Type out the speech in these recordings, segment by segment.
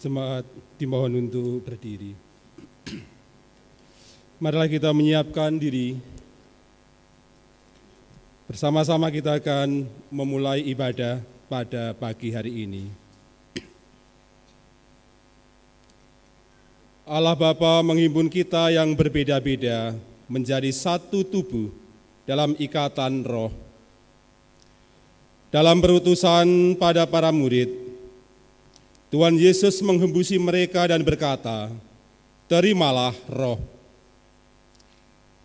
Jemaat dimohon untuk berdiri. Marilah kita menyiapkan diri. Bersama-sama kita akan memulai ibadah pada pagi hari ini. Allah Bapa menghimpun kita yang berbeda-beda menjadi satu tubuh dalam ikatan roh. Dalam berutusan pada para murid, Tuhan Yesus menghembusi mereka dan berkata, "Terimalah roh."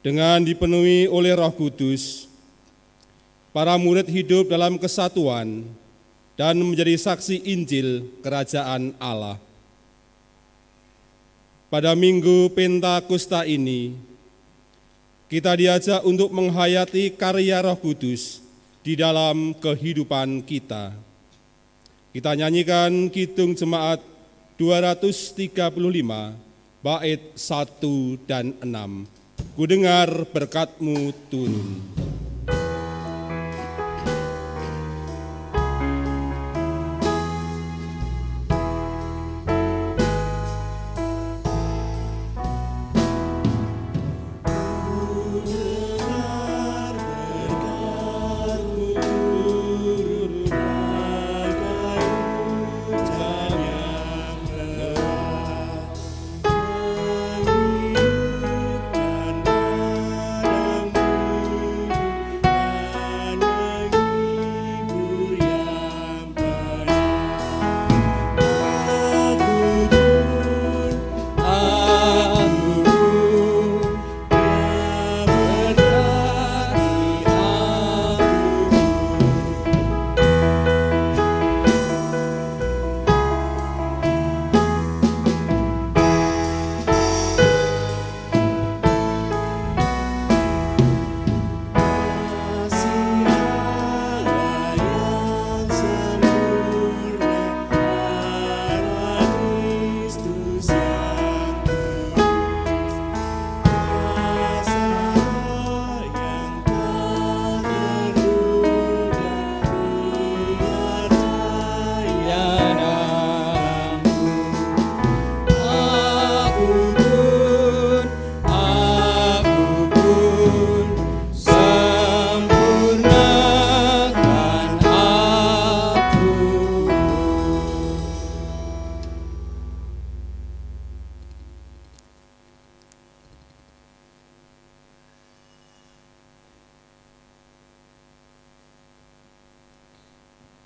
Dengan dipenuhi oleh Roh Kudus, para murid hidup dalam kesatuan dan menjadi saksi Injil Kerajaan Allah. Pada Minggu Pentakosta ini, kita diajak untuk menghayati karya Roh Kudus di dalam kehidupan kita. Kita nyanyikan Kidung Jemaat 235, bait 1 dan 6. Ku dengar berkat-Mu turun.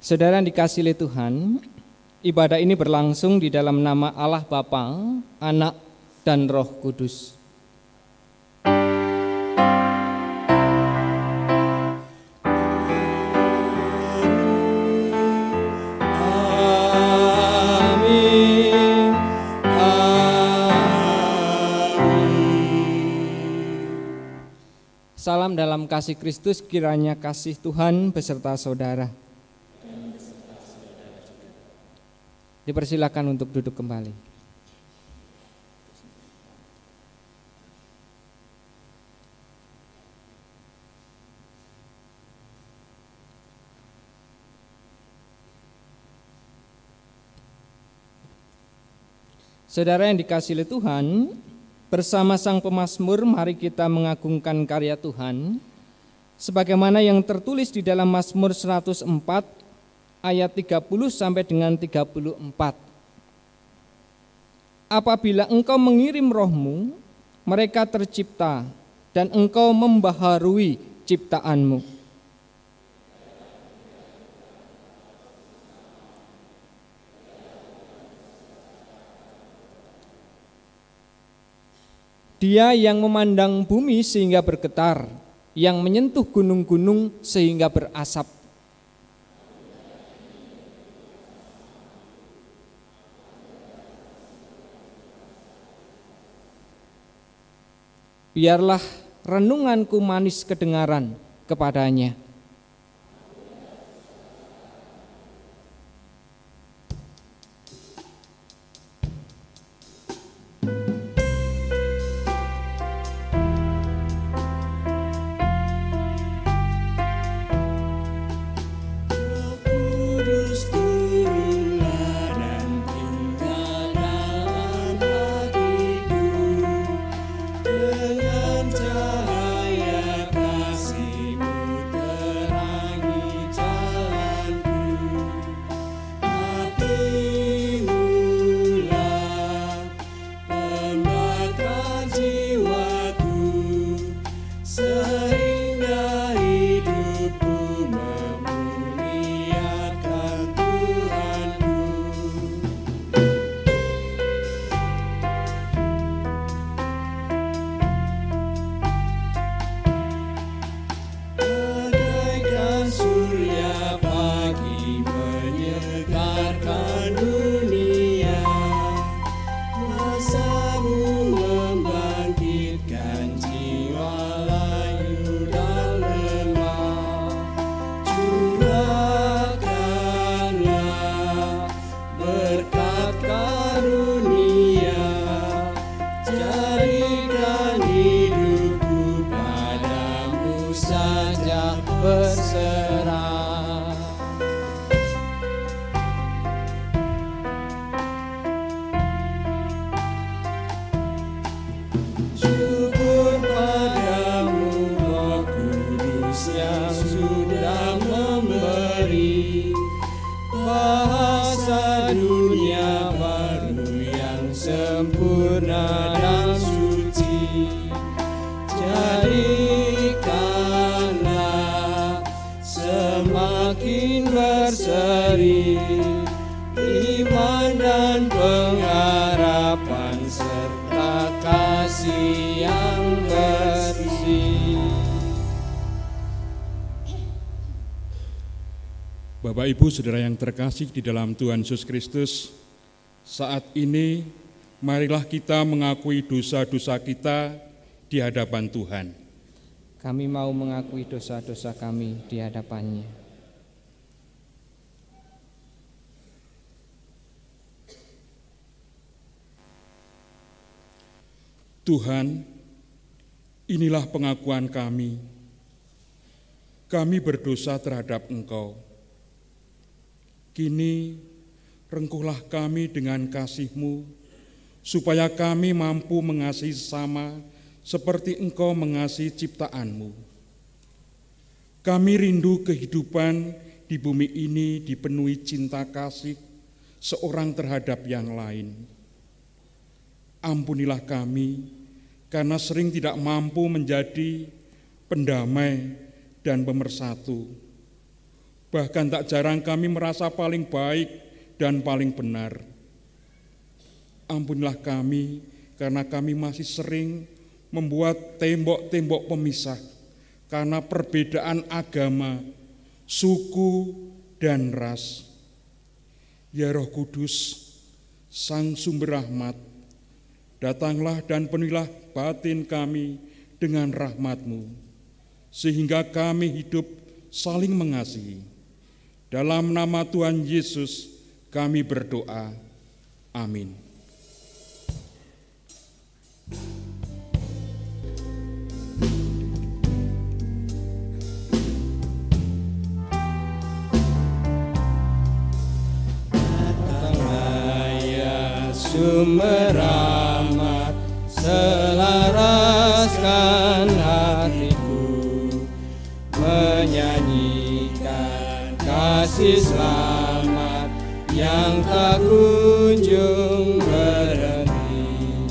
Saudara yang dikasihi oleh Tuhan, ibadah ini berlangsung di dalam nama Allah Bapa, Anak, dan Roh Kudus. Amin. Salam dalam kasih Kristus, kiranya kasih Tuhan beserta saudara. Dipersilakan untuk duduk kembali. Saudara yang dikasihi oleh Tuhan, bersama Sang Pemazmur mari kita mengagungkan karya Tuhan sebagaimana yang tertulis di dalam Mazmur 104 ayat 30 sampai dengan 34. Apabila Engkau mengirim roh-Mu, mereka tercipta, dan Engkau membaharui ciptaan-Mu. Dia yang memandang bumi sehingga bergetar, yang menyentuh gunung-gunung sehingga berasap. Biarlah renunganku manis kedengaran kepadanya. Kudus turunlah dan tinggal sempurna dan suci. Jadikanlah semakin berseri iman dan pengharapan serta kasih yang bersih. Bapak Ibu Saudara yang terkasih di dalam Tuhan Yesus Kristus, saat ini marilah kita mengakui dosa-dosa kita di hadapan Tuhan. Kami mau mengakui dosa-dosa kami di hadapan-Nya. Tuhan, inilah pengakuan kami. Kami berdosa terhadap Engkau. Kini, rengkuhlah kami dengan kasih-Mu, supaya kami mampu mengasihi sesama seperti Engkau mengasihi ciptaan-Mu. Kami rindu kehidupan di bumi ini dipenuhi cinta kasih seorang terhadap yang lain. Ampunilah kami, karena sering tidak mampu menjadi pendamai dan pemersatu. Bahkan tak jarang kami merasa paling baik dan paling benar. Ampunilah kami, karena kami masih sering membuat tembok-tembok pemisah karena perbedaan agama, suku, dan ras. Ya Roh Kudus, Sang Sumber Rahmat, datanglah dan penuhilah batin kami dengan rahmat-Mu, sehingga kami hidup saling mengasihi. Dalam nama Tuhan Yesus kami berdoa. Amin. Datanglah ya Sumber Rahmat, selaraskan hatiku, menyanyikan kasih selamat yang tak kunjung berhenti.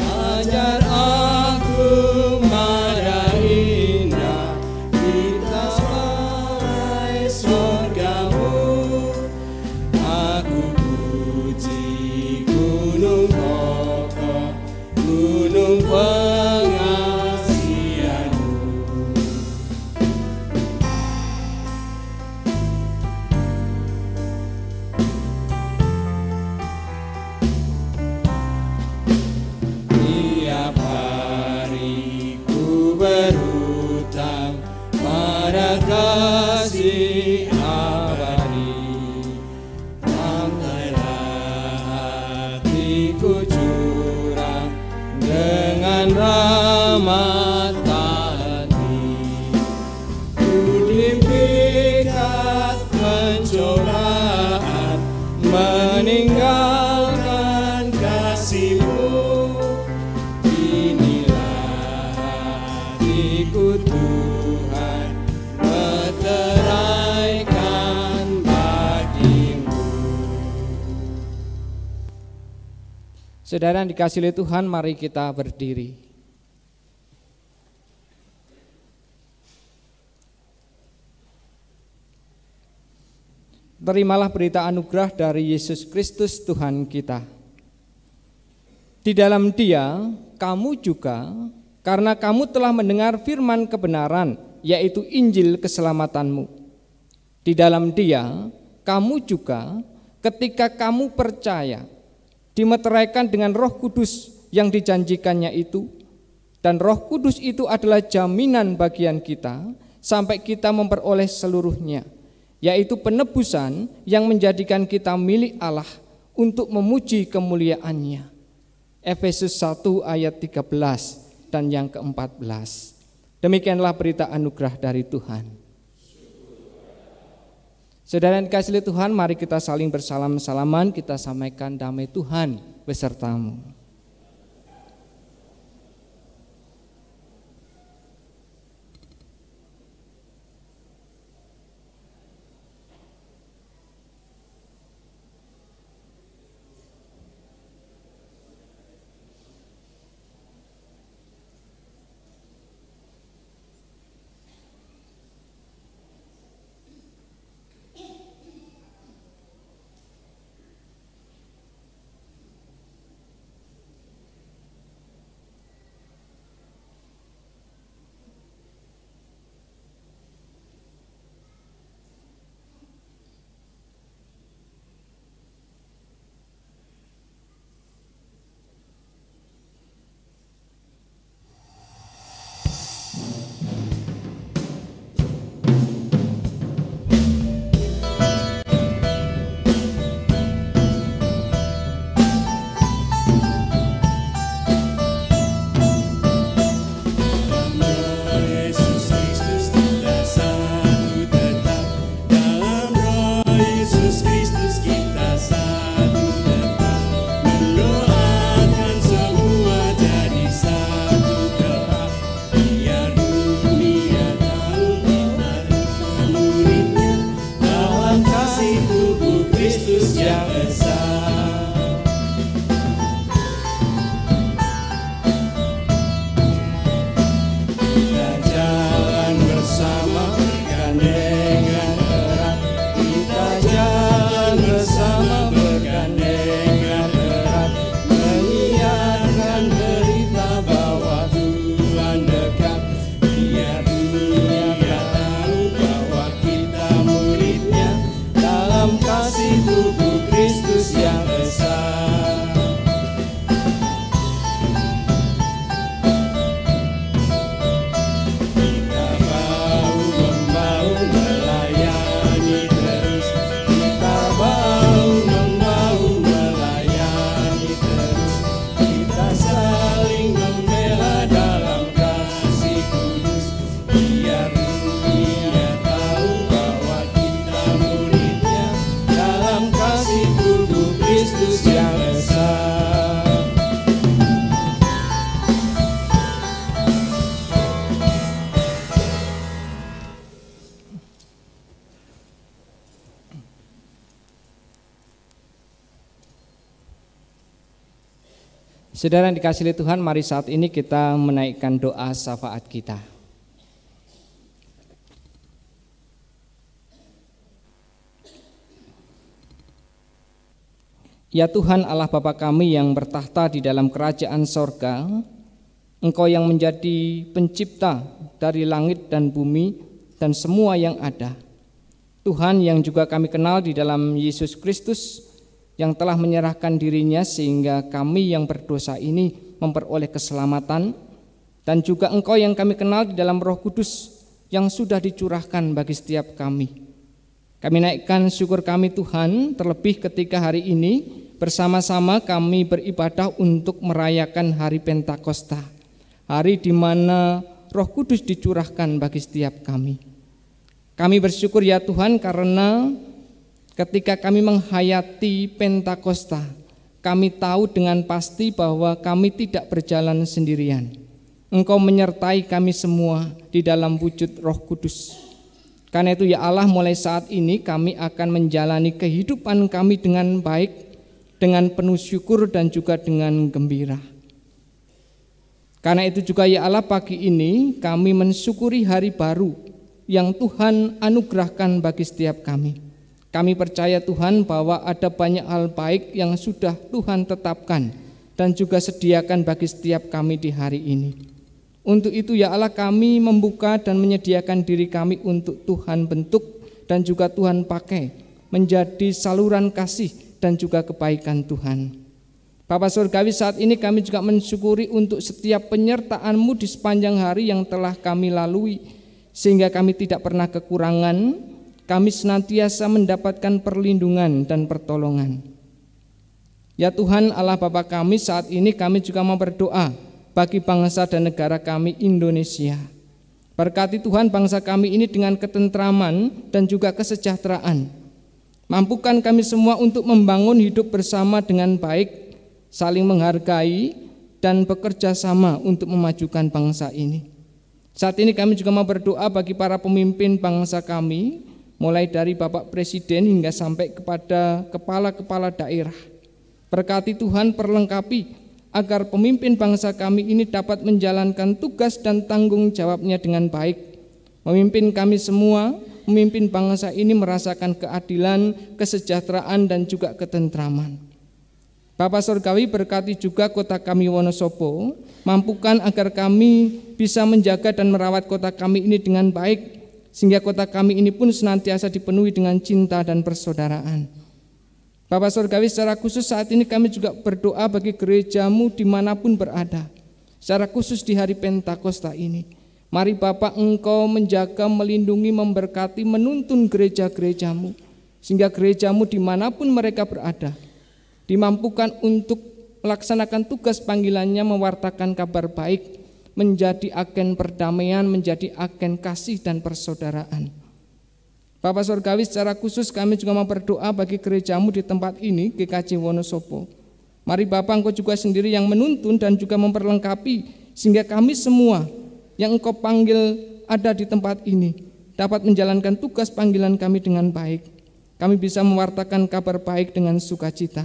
Ajar aku mara indah di taman surga-Mu. Aku puji gunung kokoh, gunung pengasihan-Mu. Tiap hari ku berhutang pada kasih abadi. Rantailah hatiku curang dengan rahmat hati. Ku dipikat pencobaan, meninggalkan kasih-Mu. Inilah hatiku Tuhan, meteraikan bagi-Mu. Saudara yang dikasihi oleh Tuhan, mari kita berdiri. Terimalah berita anugerah dari Yesus Kristus Tuhan kita. Di dalam Dia, kamu juga, karena kamu telah mendengar firman kebenaran, yaitu Injil keselamatanmu. Di dalam Dia, kamu juga, ketika kamu percaya, dimeteraikan dengan Roh Kudus yang dijanjikannya itu, dan Roh Kudus itu adalah jaminan bagian kita sampai kita memperoleh seluruhnya, yaitu penebusan yang menjadikan kita milik Allah untuk memuji kemuliaan-Nya. Efesus 1 ayat 13 dan yang ke-14. Demikianlah berita anugerah dari Tuhan. Saudara yang dikasihi Tuhan, mari kita saling bersalam-salaman, kita sampaikan damai Tuhan besertamu. Saudara yang dikasihi Tuhan, mari saat ini kita menaikkan doa syafaat kita. Ya Tuhan Allah Bapa kami yang bertahta di dalam kerajaan sorga, Engkau yang menjadi pencipta dari langit dan bumi dan semua yang ada. Tuhan yang juga kami kenal di dalam Yesus Kristus yang telah menyerahkan dirinya sehingga kami yang berdosa ini memperoleh keselamatan, dan juga Engkau yang kami kenal di dalam Roh Kudus yang sudah dicurahkan bagi setiap kami. Kami naikkan syukur kami Tuhan, terlebih ketika hari ini bersama-sama kami beribadah untuk merayakan hari Pentakosta, hari di mana Roh Kudus dicurahkan bagi setiap kami. Kami bersyukur ya Tuhan karena ketika kami menghayati Pentakosta, kami tahu dengan pasti bahwa kami tidak berjalan sendirian. Engkau menyertai kami semua di dalam wujud Roh Kudus. Karena itu ya Allah, mulai saat ini kami akan menjalani kehidupan kami dengan baik, dengan penuh syukur dan juga dengan gembira. Karena itu juga ya Allah, pagi ini kami mensyukuri hari baru yang Tuhan anugerahkan bagi setiap kami. Kami percaya Tuhan bahwa ada banyak hal baik yang sudah Tuhan tetapkan dan juga sediakan bagi setiap kami di hari ini. Untuk itu ya Allah, kami membuka dan menyediakan diri kami untuk Tuhan bentuk dan juga Tuhan pakai menjadi saluran kasih dan juga kebaikan Tuhan. Bapa Surgawi, saat ini kami juga mensyukuri untuk setiap penyertaan-Mu di sepanjang hari yang telah kami lalui, sehingga kami tidak pernah kekurangan, kami senantiasa mendapatkan perlindungan dan pertolongan. Ya Tuhan Allah Bapa kami, saat ini kami juga mau berdoa bagi bangsa dan negara kami Indonesia. Berkati Tuhan bangsa kami ini dengan ketentraman dan juga kesejahteraan. Mampukan kami semua untuk membangun hidup bersama dengan baik, saling menghargai dan bekerja sama untuk memajukan bangsa ini. Saat ini kami juga mau berdoa bagi para pemimpin bangsa kami, mulai dari Bapak Presiden hingga sampai kepada kepala-kepala daerah. Berkati Tuhan, perlengkapi agar pemimpin bangsa kami ini dapat menjalankan tugas dan tanggung jawabnya dengan baik. Memimpin kami semua, memimpin bangsa ini merasakan keadilan, kesejahteraan dan juga ketentraman. Bapa Surgawi, berkati juga kota kami Wonosobo, mampukan agar kami bisa menjaga dan merawat kota kami ini dengan baik, sehingga kota kami ini pun senantiasa dipenuhi dengan cinta dan persaudaraan. Bapa Surgawi, secara khusus saat ini kami juga berdoa bagi gereja-Mu dimanapun berada, secara khusus di hari Pentakosta ini. Mari Bapak, Engkau menjaga, melindungi, memberkati, menuntun gereja-gereja-Mu, sehingga gereja-Mu dimanapun mereka berada, dimampukan untuk melaksanakan tugas panggilannya, mewartakan kabar baik, menjadi agen perdamaian, menjadi agen kasih dan persaudaraan. Bapak Surgawi, secara khusus kami juga mau berdoa bagi gereja-Mu di tempat ini, GKJ Wonosobo. Mari Bapak, Engkau juga sendiri yang menuntun dan juga memperlengkapi, sehingga kami semua yang Engkau panggil ada di tempat ini dapat menjalankan tugas panggilan kami dengan baik. Kami bisa mewartakan kabar baik dengan sukacita.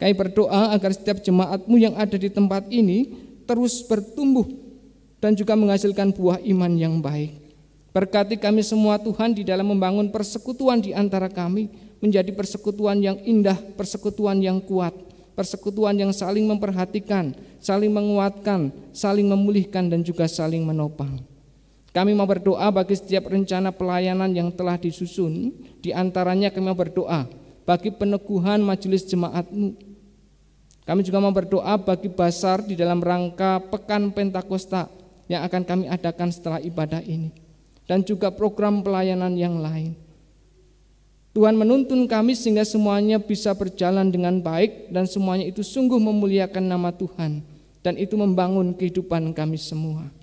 Kami berdoa agar setiap jemaat-Mu yang ada di tempat ini terus bertumbuh dan juga menghasilkan buah iman yang baik. Berkati kami semua Tuhan di dalam membangun persekutuan di antara kami menjadi persekutuan yang indah, persekutuan yang kuat, persekutuan yang saling memperhatikan, saling menguatkan, saling memulihkan dan juga saling menopang. Kami mau berdoa bagi setiap rencana pelayanan yang telah disusun, di antaranya kami mau berdoa bagi peneguhan majelis jemaat-Mu. Kami juga mau berdoa bagi basar di dalam rangka Pekan Pentakosta yang akan kami adakan setelah ibadah ini, dan juga program pelayanan yang lain. Tuhan menuntun kami sehingga semuanya bisa berjalan dengan baik dan semuanya itu sungguh memuliakan nama Tuhan dan itu membangun kehidupan kami semua.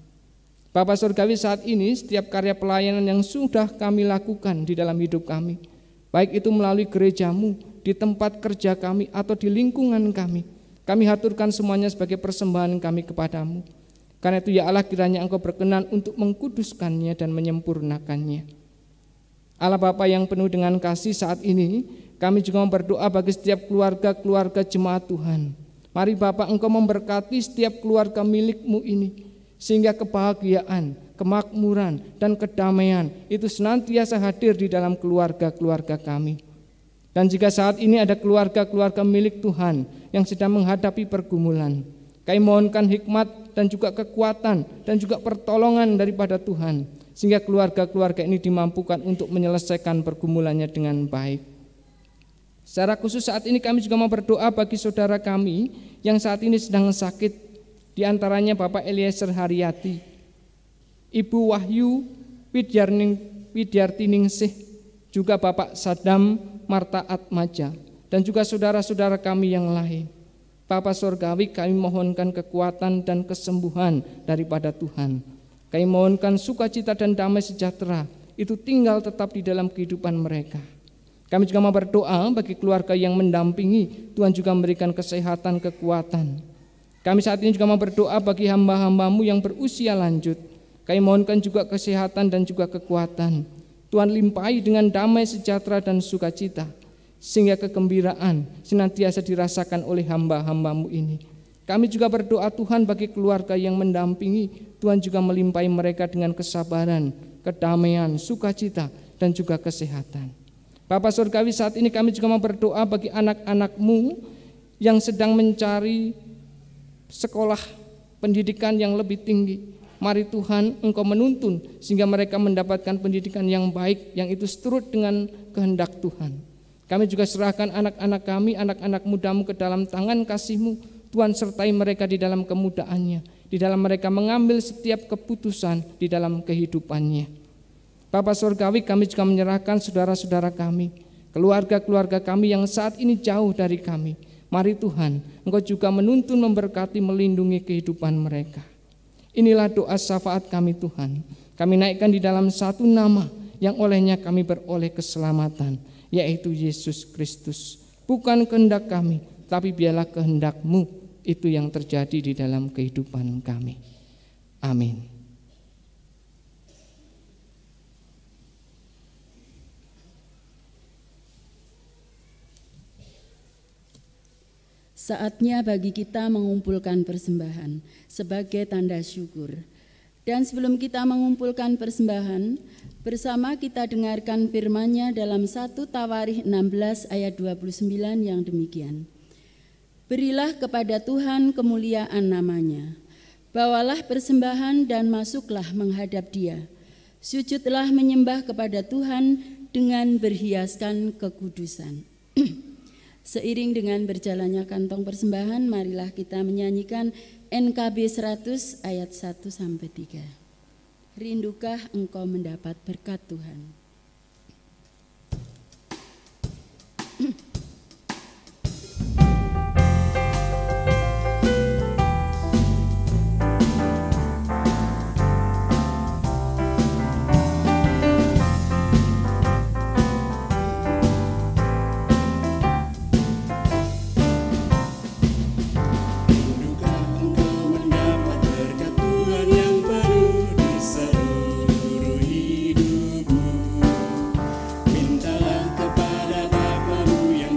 Bapa Surgawi, saat ini setiap karya pelayanan yang sudah kami lakukan di dalam hidup kami, baik itu melalui gereja-Mu, di tempat kerja kami atau di lingkungan kami haturkan semuanya sebagai persembahan kami kepadamu. Karena itu ya Allah, kiranya Engkau berkenan untuk mengkuduskannya dan menyempurnakannya. Allah Bapa yang penuh dengan kasih, saat ini kami juga berdoa bagi setiap keluarga-keluarga jemaat Tuhan. Mari Bapa, Engkau memberkati setiap keluarga milik-Mu ini, sehingga kebahagiaan, kemakmuran, dan kedamaian itu senantiasa hadir di dalam keluarga-keluarga kami. Dan jika saat ini ada keluarga-keluarga milik Tuhan yang sedang menghadapi pergumulan, kami mohonkan hikmat dan juga kekuatan dan juga pertolongan daripada Tuhan, sehingga keluarga-keluarga ini dimampukan untuk menyelesaikan pergumulannya dengan baik. Secara khusus saat ini kami juga mau berdoa bagi saudara kami yang saat ini sedang sakit, di antaranya Bapak Eliezer Haryati, Ibu Wahyu Widyartiningsih, juga Bapak Sadam Marta Atmaja, dan juga saudara-saudara kami yang lain. Bapa Surgawi, kami mohonkan kekuatan dan kesembuhan daripada Tuhan. Kami mohonkan sukacita dan damai sejahtera itu tinggal tetap di dalam kehidupan mereka. Kami juga mau berdoa bagi keluarga yang mendampingi, Tuhan juga memberikan kesehatan, kekuatan. Kami saat ini juga mau berdoa bagi hamba-hamba-Mu yang berusia lanjut. Kami mohonkan juga kesehatan dan juga kekuatan. Tuhan limpahi dengan damai sejahtera dan sukacita, sehingga kegembiraan senantiasa dirasakan oleh hamba-hamba-Mu ini. Kami juga berdoa Tuhan bagi keluarga yang mendampingi, Tuhan juga melimpahi mereka dengan kesabaran, kedamaian, sukacita, dan juga kesehatan. Bapa Surgawi, saat ini kami juga mau berdoa bagi anak-anak-Mu yang sedang mencari sekolah pendidikan yang lebih tinggi. Mari Tuhan, Engkau menuntun sehingga mereka mendapatkan pendidikan yang baik, yang itu seturut dengan kehendak Tuhan. Kami juga serahkan anak-anak kami, anak-anak muda-Mu ke dalam tangan kasih-Mu. Tuhan sertai mereka di dalam kemudaannya, di dalam mereka mengambil setiap keputusan di dalam kehidupannya. Bapa Surgawi, kami juga menyerahkan saudara-saudara kami, keluarga-keluarga kami yang saat ini jauh dari kami. Mari Tuhan, Engkau juga menuntun, memberkati, melindungi kehidupan mereka. Inilah doa syafaat kami Tuhan. Kami naikkan di dalam satu nama yang olehnya kami beroleh keselamatan, yaitu Yesus Kristus. Bukan kehendak kami, tapi biarlah kehendak-Mu itu yang terjadi di dalam kehidupan kami. Amin. Saatnya bagi kita mengumpulkan persembahan sebagai tanda syukur. Dan sebelum kita mengumpulkan persembahan, bersama kita dengarkan firman-Nya dalam 1 Tawarikh 16 ayat 29 yang demikian. Berilah kepada Tuhan kemuliaan nama-Nya. Bawalah persembahan dan masuklah menghadap Dia. Sujudlah menyembah kepada Tuhan dengan berhiaskan kekudusan. Seiring dengan berjalannya kantong persembahan, marilah kita menyanyikan NKB 100 ayat 1-3. Rindukah engkau mendapat berkat Tuhan? Mintalah kepada Bapa-Mu yang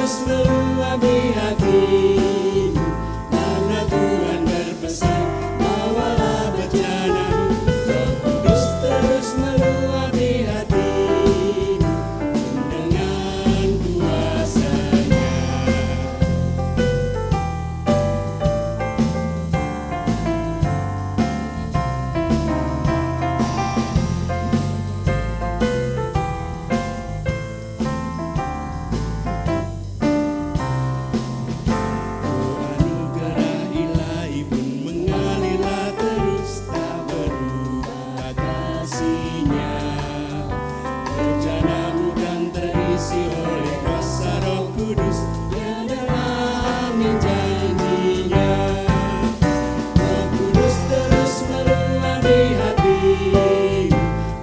terus meluapi hatimu, karena Tuhan berpesan, bawalah bejanamu. Roh Kudus terus meluapi hatimu dengan kuasa-Nya. Anugerah ilahi pun mengalirlah terus, tak berubah kasih-Nya. Bejanamu kan terisi oleh kuasa Roh Kudus yang dalam janji-Nya. Roh Kudus terus meluapi hatimu,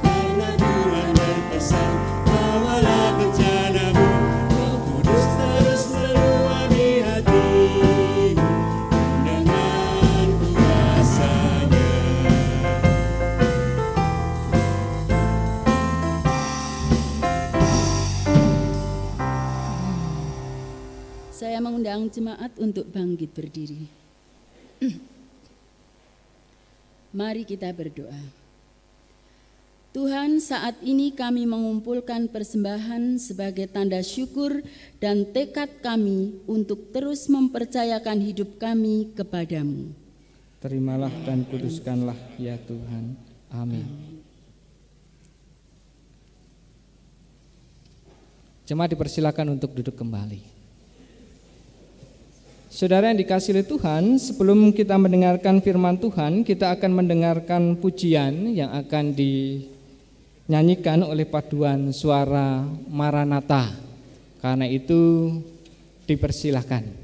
karena Tuhan berpesan, bawalah bejanamu. Roh Kudus terus meluapi hatimu dengan kuasa-Nya. Saya mengundang jemaat untuk bangkit berdiri. Mari kita berdoa. Tuhan, saat ini kami mengumpulkan persembahan sebagai tanda syukur dan tekad kami untuk terus mempercayakan hidup kami kepadamu. Terimalah dan kuduskanlah ya Tuhan. Amin. Jemaat dipersilakan untuk duduk kembali. Saudara yang dikasihi oleh Tuhan, sebelum kita mendengarkan firman Tuhan, kita akan mendengarkan pujian yang akan dinyanyikan oleh paduan suara Maranatha. Karena itu dipersilakan.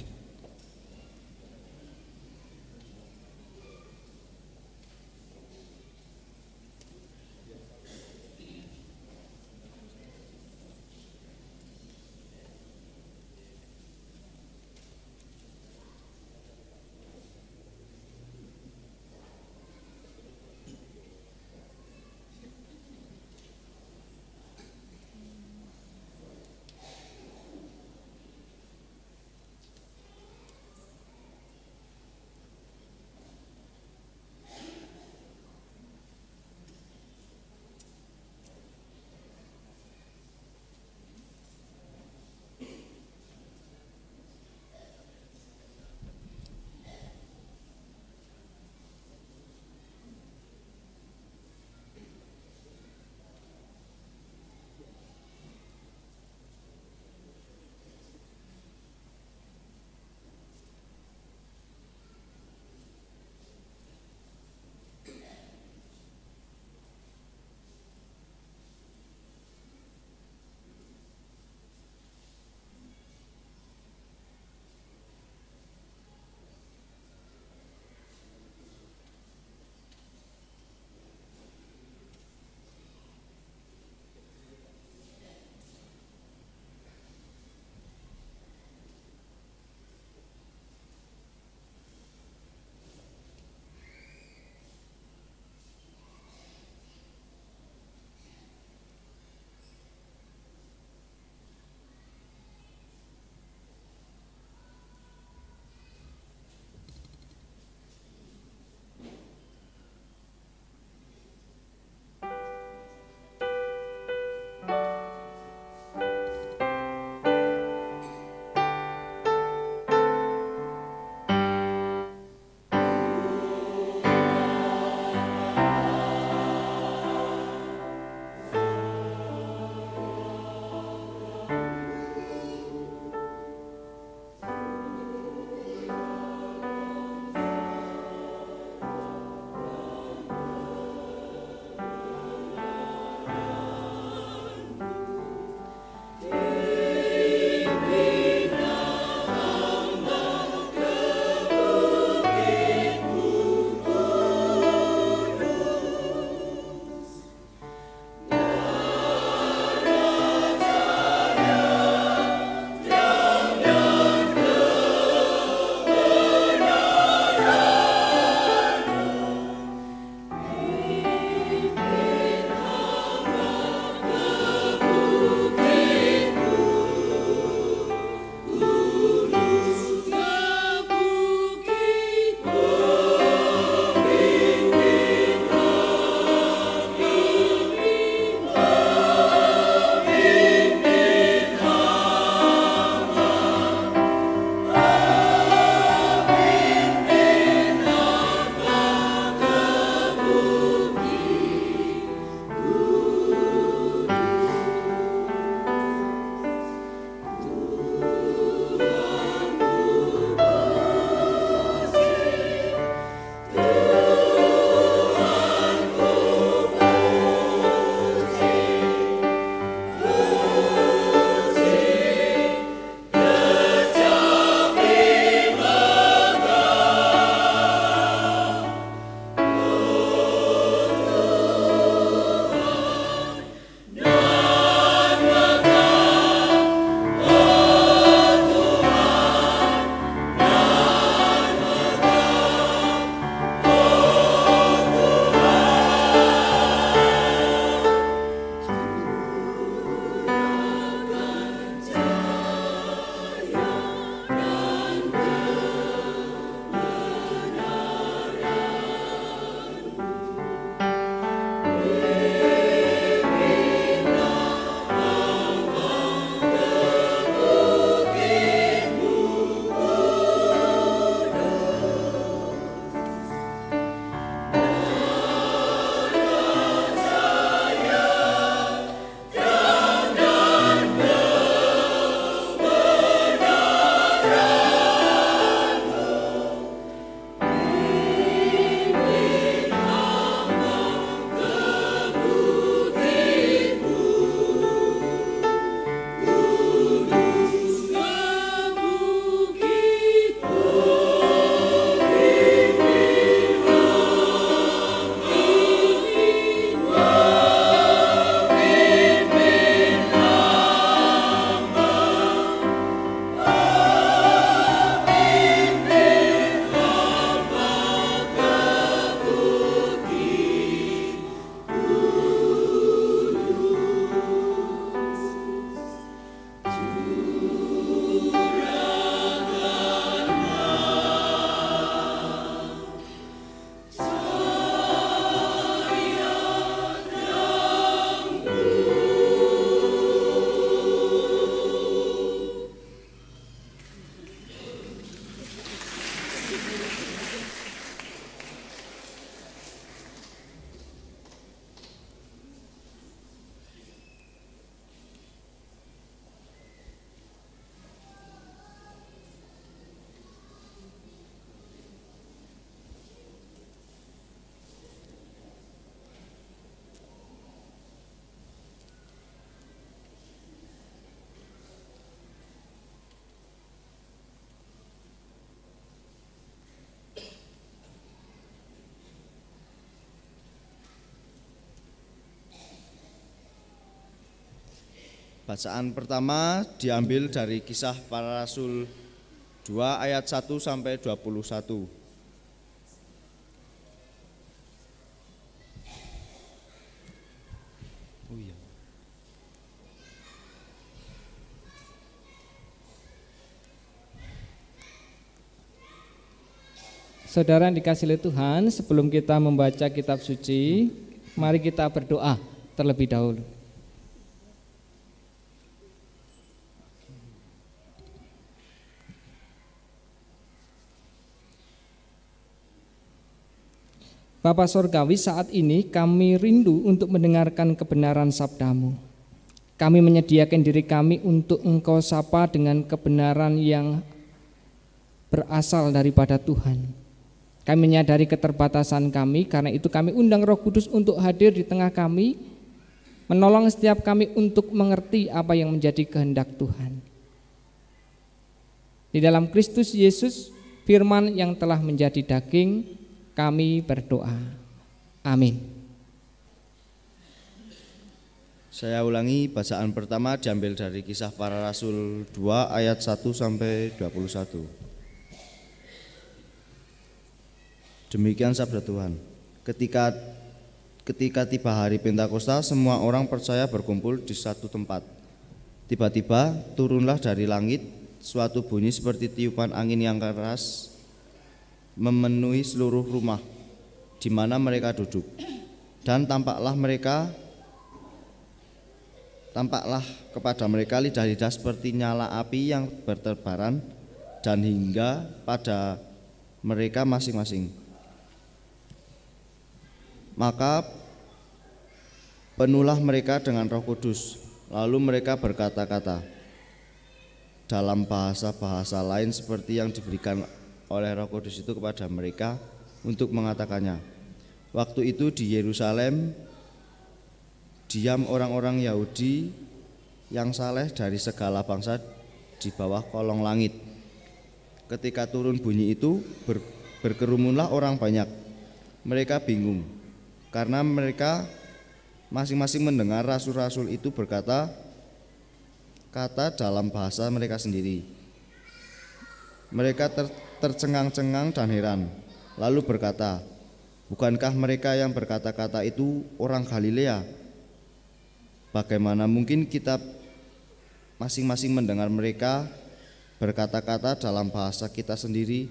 Bacaan pertama diambil dari Kisah Para Rasul 2 ayat 1 sampai 21. Saudara yang dikasihi oleh Tuhan, sebelum kita membaca kitab suci, mari kita berdoa terlebih dahulu. Bapa Sorgawi, saat ini kami rindu untuk mendengarkan kebenaran sabda-Mu. Kami menyediakan diri kami untuk Engkau sapa dengan kebenaran yang berasal daripada Tuhan. Kami menyadari keterbatasan kami, karena itu kami undang Roh Kudus untuk hadir di tengah kami, menolong setiap kami untuk mengerti apa yang menjadi kehendak Tuhan. Di dalam Kristus Yesus, firman yang telah menjadi daging, kami berdoa. Amin. Saya ulangi, bacaan pertama diambil dari Kisah Para Rasul 2 ayat 1 sampai 21. Demikian sabda Tuhan. Ketika tiba hari Pentakosta, semua orang percaya berkumpul di satu tempat. Tiba-tiba turunlah dari langit suatu bunyi seperti tiupan angin yang keras memenuhi seluruh rumah di mana mereka duduk. Dan tampaklah kepada mereka lidah-lidah seperti nyala api yang bertebaran dan hingga pada mereka masing-masing. Maka penuhlah mereka dengan Roh Kudus, lalu mereka berkata-kata dalam bahasa-bahasa lain seperti yang diberikan oleh Roh Kudus itu kepada mereka untuk mengatakannya. Waktu itu di Yerusalem diam orang-orang Yahudi yang saleh dari segala bangsa di bawah kolong langit. Ketika turun bunyi itu, berkerumunlah orang banyak. Mereka bingung karena mereka masing-masing mendengar rasul-rasul itu berkata kata dalam bahasa mereka sendiri. Mereka tercengang-cengang dan heran, lalu berkata, bukankah mereka yang berkata-kata itu orang Galilea? Bagaimana mungkin kita masing-masing mendengar mereka berkata-kata dalam bahasa kita sendiri,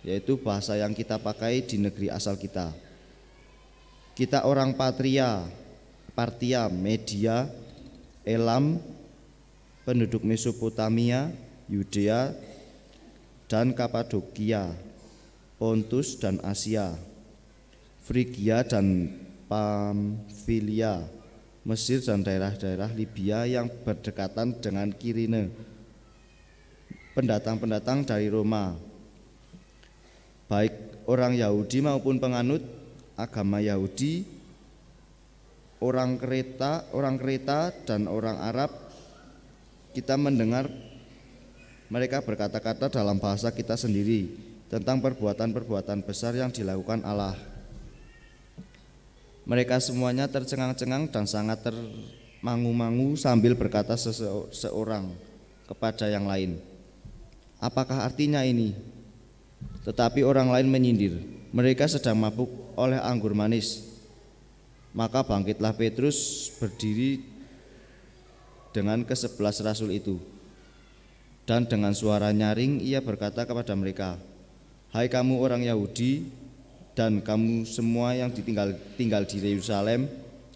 yaitu bahasa yang kita pakai di negeri asal kita? Kita orang Partia, Media, Elam, penduduk Mesopotamia, Yudea dan Kapadokia, Pontus dan Asia, Frigia dan Pamfilia, Mesir dan daerah-daerah Libya yang berdekatan dengan Kirene, pendatang-pendatang dari Roma, baik orang Yahudi maupun penganut agama Yahudi, orang Kreta dan orang Arab. Kita mendengar mereka berkata-kata dalam bahasa kita sendiri tentang perbuatan-perbuatan besar yang dilakukan Allah. Mereka semuanya tercengang-cengang dan sangat termangu-mangu sambil berkata seorang kepada yang lain, apakah artinya ini? Tetapi orang lain menyindir, mereka sedang mabuk oleh anggur manis. Maka bangkitlah Petrus berdiri dengan ke-11 rasul itu, dan dengan suara nyaring ia berkata kepada mereka, hai kamu orang Yahudi dan kamu semua yang tinggal di Yerusalem,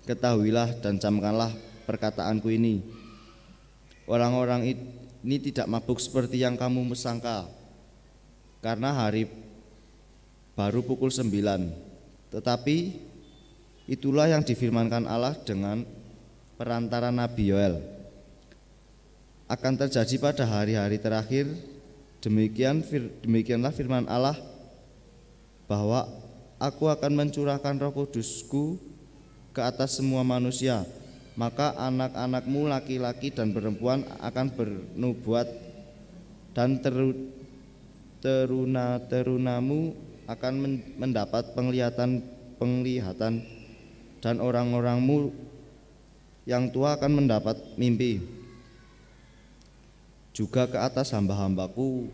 ketahuilah dan camkanlah perkataanku ini. Orang-orang ini tidak mabuk seperti yang kamu sangka, karena hari baru pukul 9. Tetapi itulah yang difirmankan Allah dengan perantara Nabi Yoel, akan terjadi pada hari-hari terakhir. Demikianlah firman Allah, bahwa aku akan mencurahkan Roh Kudusku ke atas semua manusia, maka anak-anakmu laki-laki dan perempuan akan bernubuat, dan teruna-terunamu akan mendapat penglihatan, dan orang-orangmu yang tua akan mendapat mimpi. Juga ke atas hamba-hambaku,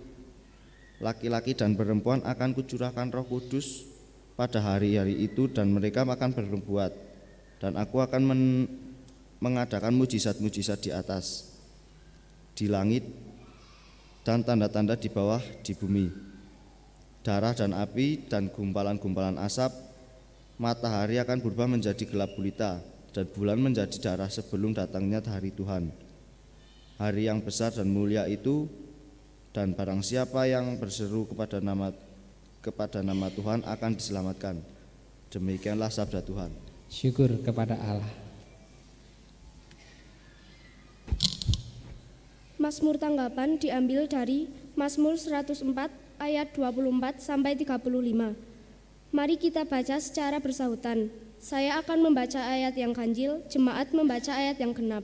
laki-laki dan perempuan akan kucurahkan Roh Kudus pada hari-hari itu, dan mereka akan bernubuat, dan aku akan mengadakan mujizat-mujizat di atas, di langit, dan tanda-tanda di bawah di bumi, darah dan api dan gumpalan-gumpalan asap. Matahari akan berubah menjadi gelap gulita, dan bulan menjadi darah sebelum datangnya hari Tuhan, hari yang besar dan mulia itu. Dan barang siapa yang berseru kepada nama Tuhan akan diselamatkan. Demikianlah sabda Tuhan. Syukur kepada Allah. Mazmur tanggapan diambil dari Mazmur 104 ayat 24 sampai 35. Mari kita baca secara bersahutan. Saya akan membaca ayat yang ganjil, jemaat membaca ayat yang genap.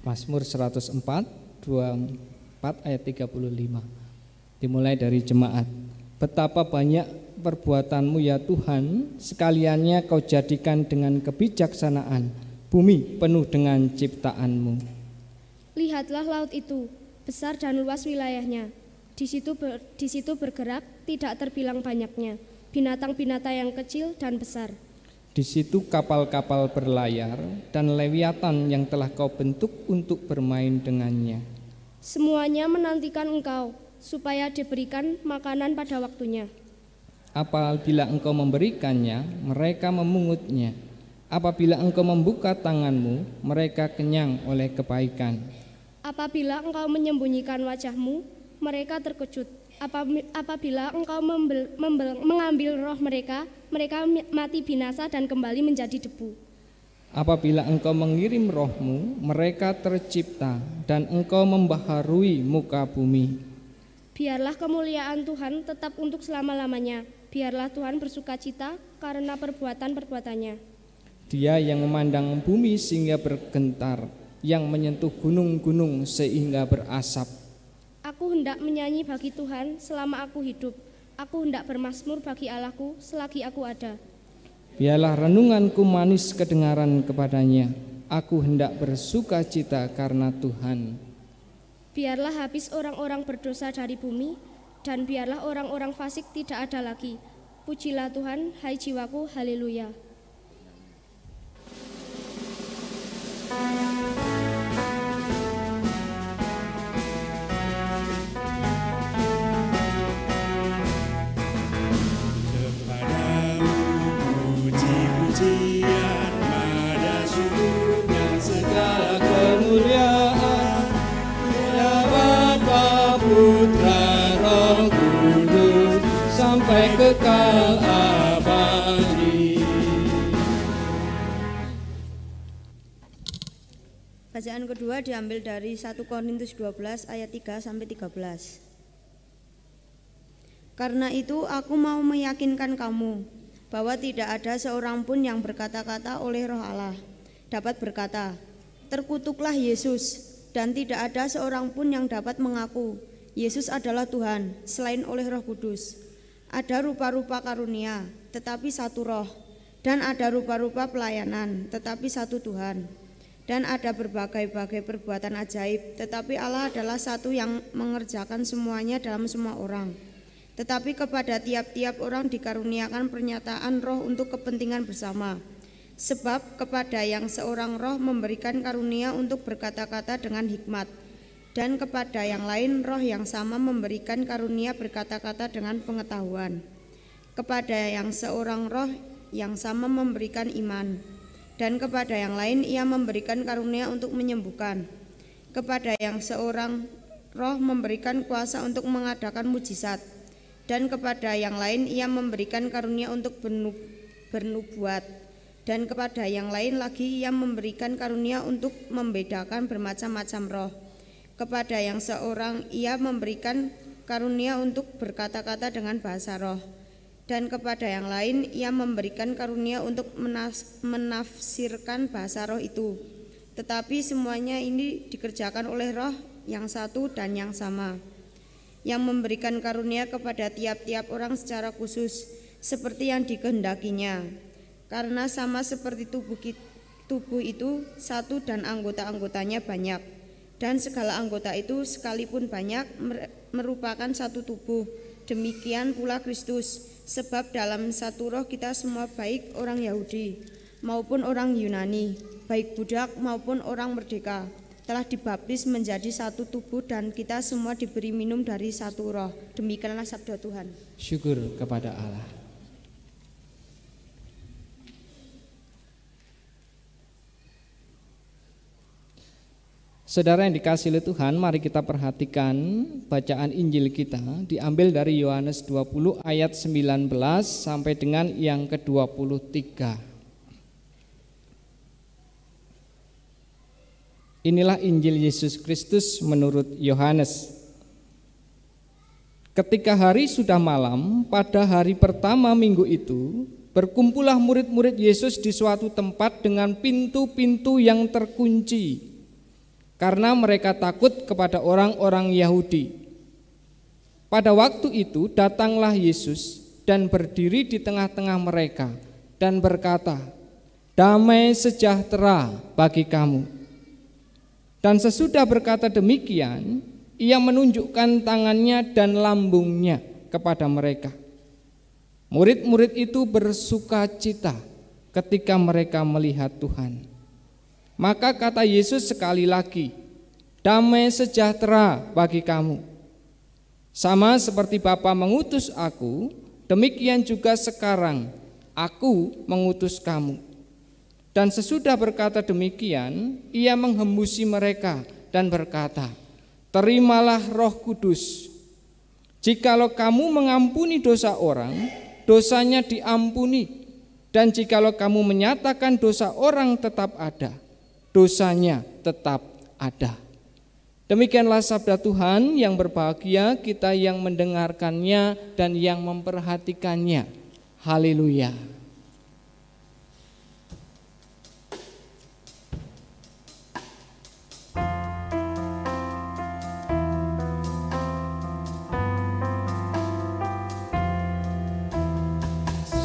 Mazmur 104, 24 ayat 35. Dimulai dari jemaat. Betapa banyak perbuatanmu ya Tuhan, sekaliannya kau jadikan dengan kebijaksanaan, bumi penuh dengan ciptaanmu. Lihatlah laut itu, besar dan luas wilayahnya. Di situ bergerak, tidak terbilang banyaknya, binatang-binatang yang kecil dan besar. Di situ kapal-kapal berlayar dan lewiatan yang telah kau bentuk untuk bermain dengannya. Semuanya menantikan engkau, supaya diberikan makanan pada waktunya. Apabila engkau memberikannya, mereka memungutnya. Apabila engkau membuka tanganmu, mereka kenyang oleh kebaikan. Apabila engkau menyembunyikan wajahmu, mereka terkejut. Apabila engkau mengambil roh mereka, mereka mati binasa dan kembali menjadi debu. Apabila engkau mengirim rohmu, mereka tercipta, dan engkau membaharui muka bumi. Biarlah kemuliaan Tuhan tetap untuk selama-lamanya. Biarlah Tuhan bersukacita karena perbuatan-perbuatannya. Dia yang memandang bumi sehingga bergentar, yang menyentuh gunung-gunung sehingga berasap. Aku hendak menyanyi bagi Tuhan selama aku hidup. Aku hendak bermazmur bagi Allahku selagi aku ada. Biarlah renunganku manis kedengaran kepadanya. Aku hendak bersuka cita karena Tuhan. Biarlah habis orang-orang berdosa dari bumi, dan biarlah orang-orang fasik tidak ada lagi. Pujilah Tuhan, hai jiwaku, haleluya. Pujian pada syukur dan segala kemuliaan, ya Bapa, Putra, Roh Kudus, sampai kekal abadi. Bacaan kedua diambil dari 1 Korintus 12 ayat 3 sampai 13. Karena itu aku mau meyakinkan kamu bahwa tidak ada seorang pun yang berkata-kata oleh Roh Allah dapat berkata, terkutuklah Yesus, dan tidak ada seorang pun yang dapat mengaku Yesus adalah Tuhan selain oleh Roh Kudus. Ada rupa-rupa karunia, tetapi satu Roh, dan ada rupa-rupa pelayanan, tetapi satu Tuhan. Dan ada berbagai-bagai perbuatan ajaib, tetapi Allah adalah satu yang mengerjakan semuanya dalam semua orang. Tetapi kepada tiap-tiap orang dikaruniakan pernyataan roh untuk kepentingan bersama. Sebab kepada yang seorang roh memberikan karunia untuk berkata-kata dengan hikmat, dan kepada yang lain roh yang sama memberikan karunia berkata-kata dengan pengetahuan. Kepada yang seorang roh yang sama memberikan iman, dan kepada yang lain ia memberikan karunia untuk menyembuhkan. Kepada yang seorang roh memberikan kuasa untuk mengadakan mujizat, dan kepada yang lain ia memberikan karunia untuk bernubuat, dan kepada yang lain lagi ia memberikan karunia untuk membedakan bermacam-macam roh. Kepada yang seorang ia memberikan karunia untuk berkata-kata dengan bahasa roh, dan kepada yang lain ia memberikan karunia untuk menafsirkan bahasa roh itu. Tetapi semuanya ini dikerjakan oleh Roh yang satu dan yang sama, yang memberikan karunia kepada tiap-tiap orang secara khusus. seperti yang dikehendakinya. Karena sama seperti tubuh itu satu dan anggota-anggotanya banyak, dan segala anggota itu sekalipun banyak merupakan satu tubuh. Demikian pula Kristus, sebab dalam satu roh kita semua, baik orang Yahudi maupun orang Yunani, baik budak maupun orang merdeka, telah dibaptis menjadi satu tubuh, dan kita semua diberi minum dari satu roh. Demikianlah sabda Tuhan. Syukur kepada Allah. Saudara yang dikasihi oleh Tuhan, mari kita perhatikan bacaan Injil kita diambil dari Yohanes 20 ayat 19 sampai dengan yang ke-23. Inilah Injil Yesus Kristus menurut Yohanes. Ketika hari sudah malam, pada hari pertama minggu itu, berkumpullah murid-murid Yesus di suatu tempat dengan pintu-pintu yang terkunci, karena mereka takut kepada orang-orang Yahudi. Pada waktu itu datanglah Yesus dan berdiri di tengah-tengah mereka dan berkata, "Damai sejahtera bagi kamu." Dan sesudah berkata demikian, ia menunjukkan tangannya dan lambungnya kepada mereka. Murid-murid itu bersukacita ketika mereka melihat Tuhan. Maka kata Yesus sekali lagi, "Damai sejahtera bagi kamu. Sama seperti Bapa mengutus aku, demikian juga sekarang aku mengutus kamu." Dan sesudah berkata demikian, ia menghembusi mereka dan berkata, "Terimalah Roh Kudus. Jikalau kamu mengampuni dosa orang, dosanya diampuni. Dan jikalau kamu menyatakan dosa orang tetap ada, dosanya tetap ada." Demikianlah sabda Tuhan. Yang berbahagia kita yang mendengarkannya dan yang memperhatikannya. Haleluya.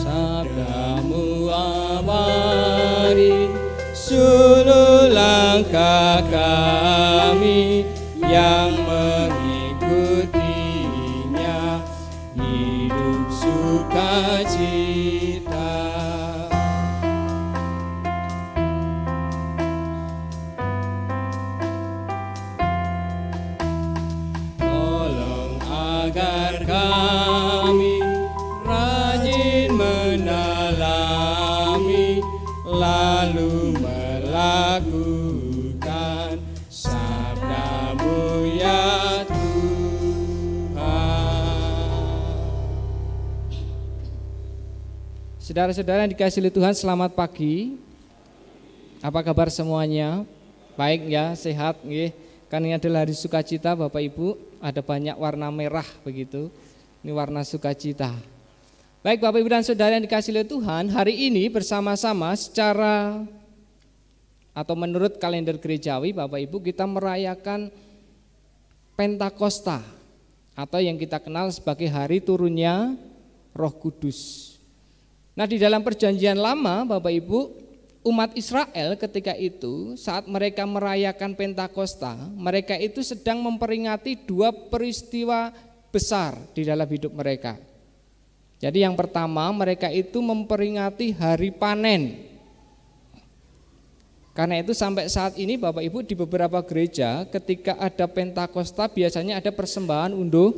Sabdamu awari seluruh langkah kami, yang mengikutinya hidup sukacita. Tolong agar kami rajin menalami, lalu melakukan sabdamu ya Tuhan. Saudara-saudara yang dikasihi oleh Tuhan, selamat pagi. Apa kabar semuanya? Baik ya, sehat nggih. Kan ini adalah hari sukacita Bapak Ibu, ada banyak warna merah begitu. Ini warna sukacita. Baik Bapak Ibu dan Saudara yang dikasihi oleh Tuhan, hari ini bersama-sama secara atau menurut kalender gerejawi Bapak Ibu, kita merayakan Pentakosta atau yang kita kenal sebagai hari turunnya Roh Kudus. Nah, di dalam perjanjian lama Bapak Ibu, umat Israel ketika itu saat mereka merayakan Pentakosta, mereka itu sedang memperingati dua peristiwa besar di dalam hidup mereka. Jadi yang pertama, mereka itu memperingati hari panen. Karena itu sampai saat ini Bapak Ibu di beberapa gereja ketika ada Pentakosta biasanya ada persembahan unduh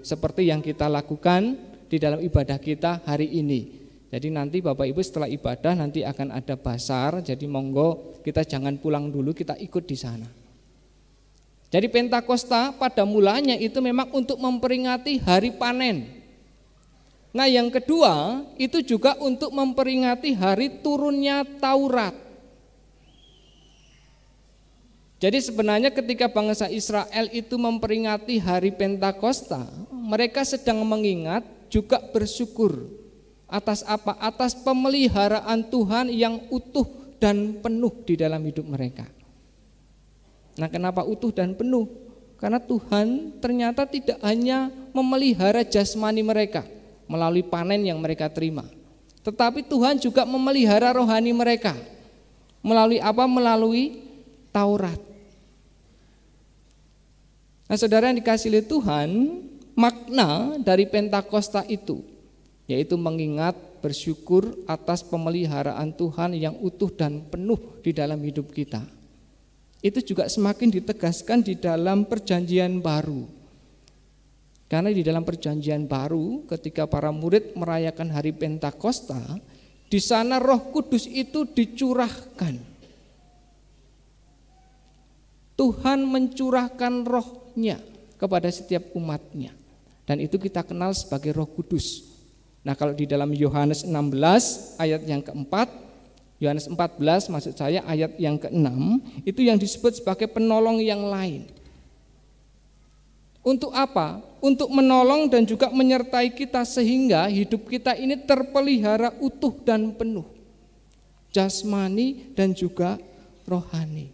seperti yang kita lakukan di dalam ibadah kita hari ini. Jadi nanti Bapak Ibu setelah ibadah nanti akan ada basar, jadi monggo kita jangan pulang dulu, kita ikut di sana. Jadi Pentakosta pada mulanya itu memang untuk memperingati hari panen. Nah yang kedua itu juga untuk memperingati hari turunnya Taurat. Jadi sebenarnya ketika bangsa Israel itu memperingati hari Pentakosta, mereka sedang mengingat juga bersyukur atas apa? Atas pemeliharaan Tuhan yang utuh dan penuh di dalam hidup mereka. Nah kenapa utuh dan penuh? Karena Tuhan ternyata tidak hanya memelihara jasmani mereka, melalui panen yang mereka terima. Tetapi Tuhan juga memelihara rohani mereka. Melalui apa? Melalui Taurat. Nah, saudara yang dikasihi oleh Tuhan, makna dari Pentakosta itu yaitu mengingat, bersyukur atas pemeliharaan Tuhan yang utuh dan penuh di dalam hidup kita. Itu juga semakin ditegaskan di dalam Perjanjian Baru. Karena di dalam Perjanjian Baru ketika para murid merayakan hari Pentakosta, di sana Roh Kudus itu dicurahkan. Tuhan mencurahkan rohnya kepada setiap umatnya. Dan itu kita kenal sebagai Roh Kudus. Nah, kalau di dalam Yohanes 16 ayat yang keempat, Yohanes 14 maksud saya ayat yang keenam, itu yang disebut sebagai penolong yang lain. Untuk apa? Untuk menolong dan juga menyertai kita sehingga hidup kita ini terpelihara utuh dan penuh, jasmani dan juga rohani.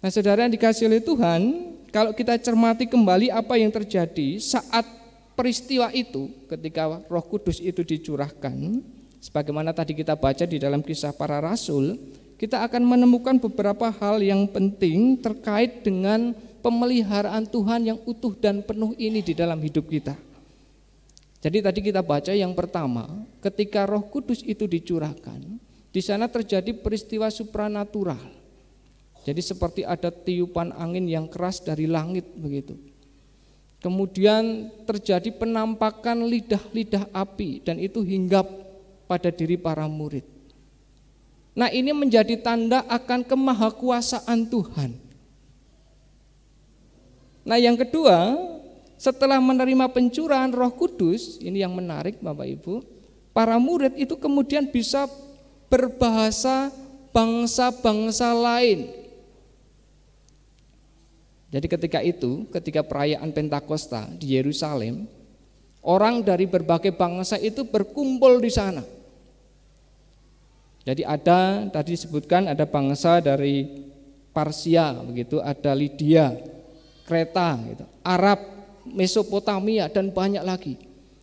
Nah, saudara yang dikasihi oleh Tuhan, kalau kita cermati kembali apa yang terjadi saat peristiwa itu ketika Roh Kudus itu dicurahkan, sebagaimana tadi kita baca di dalam Kisah Para Rasul, kita akan menemukan beberapa hal yang penting terkait dengan pemeliharaan Tuhan yang utuh dan penuh ini di dalam hidup kita. Jadi tadi kita baca yang pertama, ketika Roh Kudus itu dicurahkan, di sana terjadi peristiwa supranatural. Jadi seperti ada tiupan angin yang keras dari langit begitu. Kemudian terjadi penampakan lidah-lidah api dan itu hinggap pada diri para murid. Nah, ini menjadi tanda akan kemahakuasaan Tuhan. Nah, yang kedua, setelah menerima pencurahan Roh Kudus, ini yang menarik Bapak Ibu, para murid itu kemudian bisa berbahasa bangsa-bangsa lain. Jadi ketika perayaan Pentakosta di Yerusalem, orang dari berbagai bangsa itu berkumpul di sana. Jadi tadi disebutkan ada bangsa dari Parsia begitu, ada Lydia, Kreta, gitu, Arab, Mesopotamia dan banyak lagi.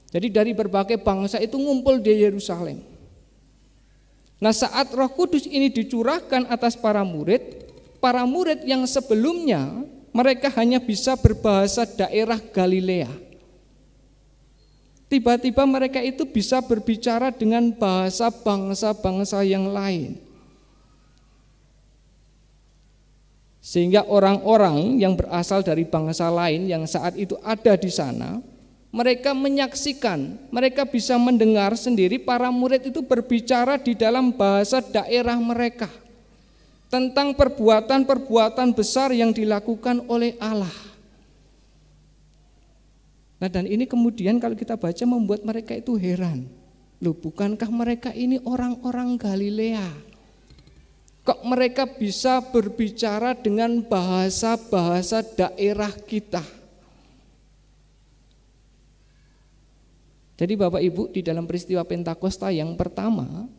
Jadi dari berbagai bangsa itu ngumpul di Yerusalem. Nah, saat Roh Kudus ini dicurahkan atas para murid yang sebelumnya mereka hanya bisa berbahasa daerah Galilea. Tiba-tiba mereka itu bisa berbicara dengan bahasa bangsa-bangsa yang lain. Sehingga orang-orang yang berasal dari bangsa lain yang saat itu ada di sana, mereka menyaksikan, mereka bisa mendengar sendiri para murid itu berbicara di dalam bahasa daerah mereka tentang perbuatan-perbuatan besar yang dilakukan oleh Allah. Nah, dan ini kemudian kalau kita baca membuat mereka itu heran. Loh, bukankah mereka ini orang-orang Galilea? Kok mereka bisa berbicara dengan bahasa-bahasa daerah kita? Jadi Bapak Ibu, di dalam peristiwa Pentakosta yang pertama,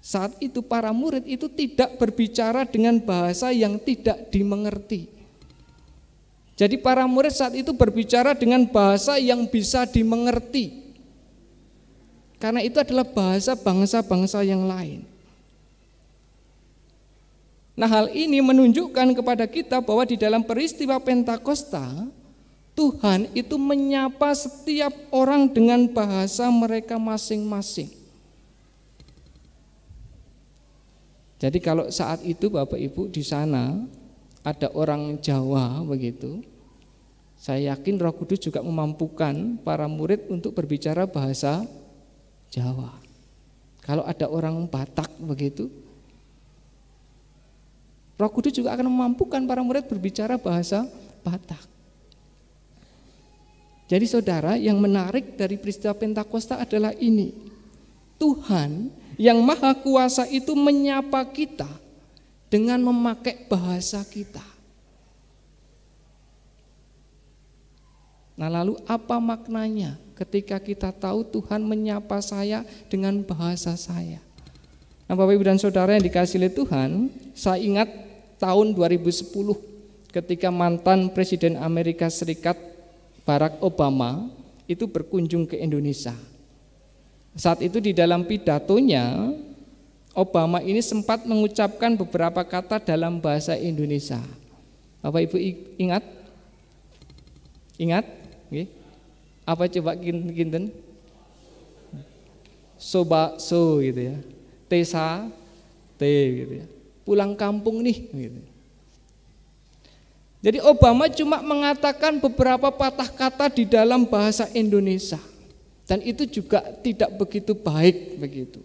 saat itu para murid itu tidak berbicara dengan bahasa yang tidak dimengerti. Jadi para murid saat itu berbicara dengan bahasa yang bisa dimengerti. Karena itu adalah bahasa bangsa-bangsa yang lain. Nah, hal ini menunjukkan kepada kita bahwa di dalam peristiwa Pentakosta, Tuhan itu menyapa setiap orang dengan bahasa mereka masing-masing. Jadi kalau saat itu Bapak Ibu di sana ada orang Jawa begitu, saya yakin Roh Kudus juga memampukan para murid untuk berbicara bahasa Jawa. Kalau ada orang Batak begitu, Roh Kudus juga akan memampukan para murid berbicara bahasa Batak. Jadi saudara, yang menarik dari peristiwa Pentakosta adalah ini. Tuhan yang Maha Kuasa itu menyapa kita dengan memakai bahasa kita. Nah, lalu apa maknanya ketika kita tahu Tuhan menyapa saya dengan bahasa saya? Nah, Bapak Ibu dan Saudara yang dikasihi oleh Tuhan, saya ingat tahun 2010 ketika mantan Presiden Amerika Serikat Barack Obama itu berkunjung ke Indonesia. Saat itu di dalam pidatonya Obama ini sempat mengucapkan beberapa kata dalam bahasa Indonesia. Bapak Ibu ingat? Ingat? Apa coba kinten? Soba so gitu ya. Tesa te gitu ya. Pulang kampung nih gitu. Jadi Obama cuma mengatakan beberapa patah kata di dalam bahasa Indonesia. Dan itu juga tidak begitu baik begitu.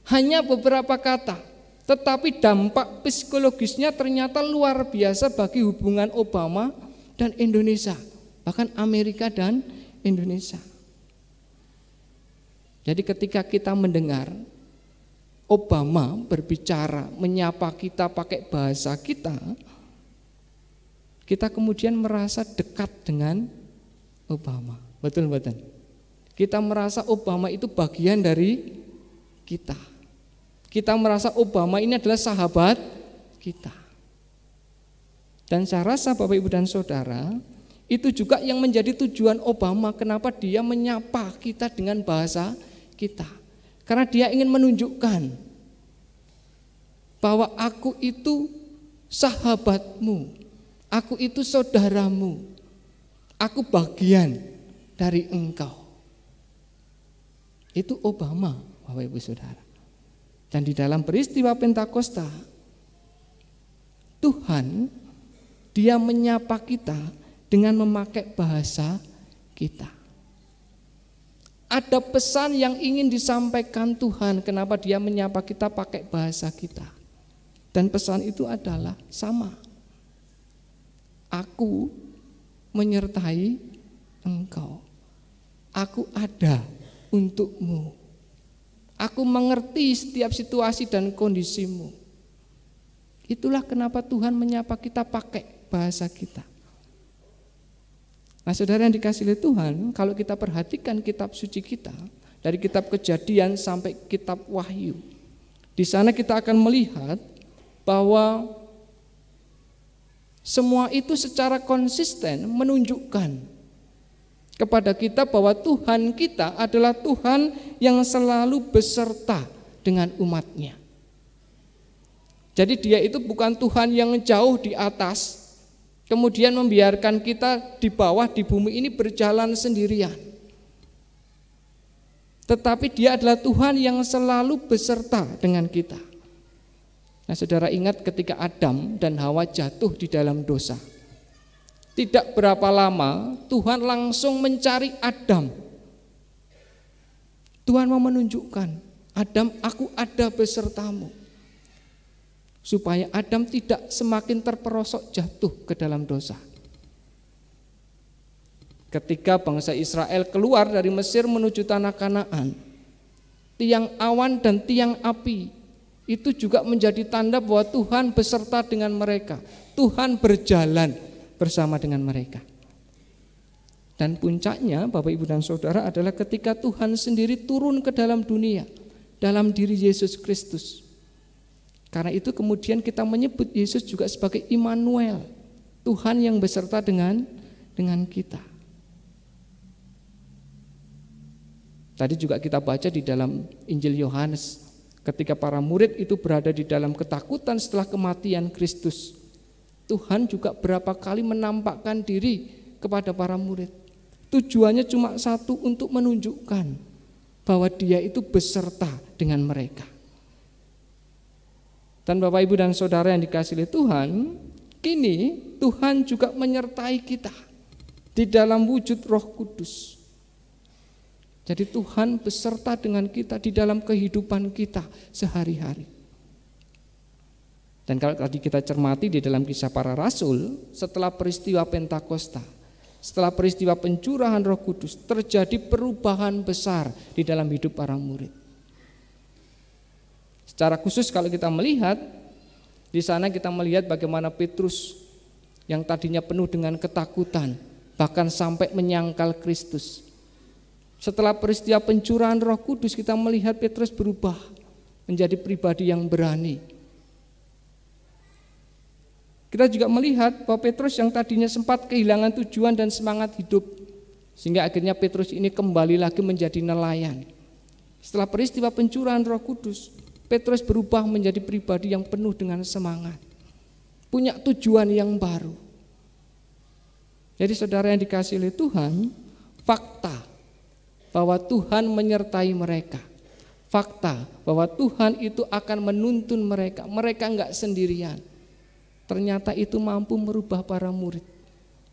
Hanya beberapa kata, tetapi dampak psikologisnya ternyata luar biasa bagi hubungan Obama dan Indonesia, bahkan Amerika dan Indonesia. Jadi ketika kita mendengar Obama berbicara, menyapa kita pakai bahasa kita, kita kemudian merasa dekat dengan Obama. Betul-betul. Kita merasa Obama itu bagian dari kita. Kita merasa Obama ini adalah sahabat kita. Dan saya rasa Bapak Ibu dan Saudara, itu juga yang menjadi tujuan Obama, kenapa dia menyapa kita dengan bahasa kita. Karena dia ingin menunjukkan bahwa aku itu sahabatmu, aku itu saudaramu, aku bagian dari engkau. Itu Obama, Bapak Ibu Saudara. Dan di dalam peristiwa Pentakosta, Tuhan dia menyapa kita dengan memakai bahasa kita. Ada pesan yang ingin disampaikan Tuhan, kenapa dia menyapa kita pakai bahasa kita. Dan pesan itu adalah sama. Aku menyertai engkau. Aku ada untukmu. Aku mengerti setiap situasi dan kondisimu. Itulah kenapa Tuhan menyapa kita pakai bahasa kita. Nah, saudara yang dikasihi oleh Tuhan, kalau kita perhatikan kitab suci kita, dari kitab Kejadian sampai kitab Wahyu, di sana kita akan melihat bahwa semua itu secara konsisten menunjukkan kepada kita bahwa Tuhan kita adalah Tuhan yang selalu beserta dengan umatnya. Jadi dia itu bukan Tuhan yang jauh di atas, kemudian membiarkan kita di bawah di bumi ini berjalan sendirian. Tetapi dia adalah Tuhan yang selalu beserta dengan kita. Nah, saudara ingat ketika Adam dan Hawa jatuh di dalam dosa. Tidak berapa lama Tuhan langsung mencari Adam. Tuhan mau menunjukkan, Adam, aku ada besertamu. Supaya Adam tidak semakin terperosok jatuh ke dalam dosa. Ketika bangsa Israel keluar dari Mesir menuju tanah Kanaan, tiang awan dan tiang api itu juga menjadi tanda bahwa Tuhan beserta dengan mereka. Tuhan berjalan bersama dengan mereka. Dan puncaknya Bapak Ibu dan Saudara adalah ketika Tuhan sendiri turun ke dalam dunia, dalam diri Yesus Kristus. Karena itu kemudian kita menyebut Yesus juga sebagai Immanuel, Tuhan yang beserta dengan kita. Tadi juga kita baca di dalam Injil Yohanes, ketika para murid itu berada di dalam ketakutan setelah kematian Kristus, Tuhan juga berapa kali menampakkan diri kepada para murid. Tujuannya cuma satu, untuk menunjukkan bahwa dia itu beserta dengan mereka. Dan Bapak Ibu dan Saudara yang dikasihi Tuhan, kini Tuhan juga menyertai kita di dalam wujud Roh Kudus. Jadi Tuhan beserta dengan kita di dalam kehidupan kita sehari-hari. Dan kalau tadi kita cermati di dalam Kisah Para Rasul, setelah peristiwa Pentakosta, setelah peristiwa pencurahan Roh Kudus, terjadi perubahan besar di dalam hidup para murid. Secara khusus kalau kita melihat, di sana kita melihat bagaimana Petrus yang tadinya penuh dengan ketakutan, bahkan sampai menyangkal Kristus. Setelah peristiwa pencurahan Roh Kudus, kita melihat Petrus berubah menjadi pribadi yang berani. Kita juga melihat bahwa Petrus yang tadinya sempat kehilangan tujuan dan semangat hidup, Sehingga akhirnya Petrus ini kembali lagi menjadi nelayan. Setelah peristiwa pencurahan Roh Kudus, Petrus berubah menjadi pribadi yang penuh dengan semangat, punya tujuan yang baru. Jadi saudara yang dikasihi oleh Tuhan, fakta bahwa Tuhan menyertai mereka, fakta bahwa Tuhan itu akan menuntun mereka enggak sendirian, ternyata itu mampu merubah para murid.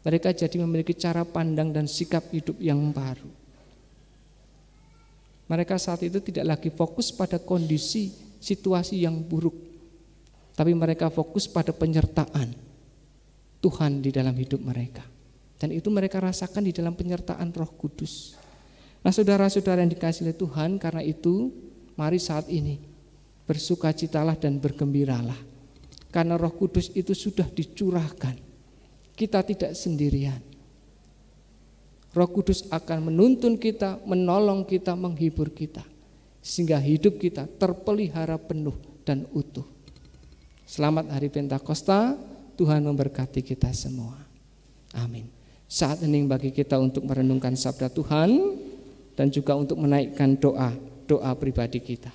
Mereka jadi memiliki cara pandang dan sikap hidup yang baru. Mereka saat itu tidak lagi fokus pada kondisi situasi yang buruk, tapi mereka fokus pada penyertaan Tuhan di dalam hidup mereka. Dan itu mereka rasakan di dalam penyertaan Roh Kudus. Nah saudara-saudara yang dikasihi oleh Tuhan, karena itu mari saat ini bersukacitalah dan bergembiralah. Karena Roh Kudus itu sudah dicurahkan. Kita tidak sendirian. Roh Kudus akan menuntun kita, menolong kita, menghibur kita, sehingga hidup kita terpelihara penuh dan utuh. Selamat Hari Pentakosta, Tuhan memberkati kita semua. Amin. Saat hening bagi kita untuk merenungkan sabda Tuhan dan juga untuk menaikkan doa pribadi kita.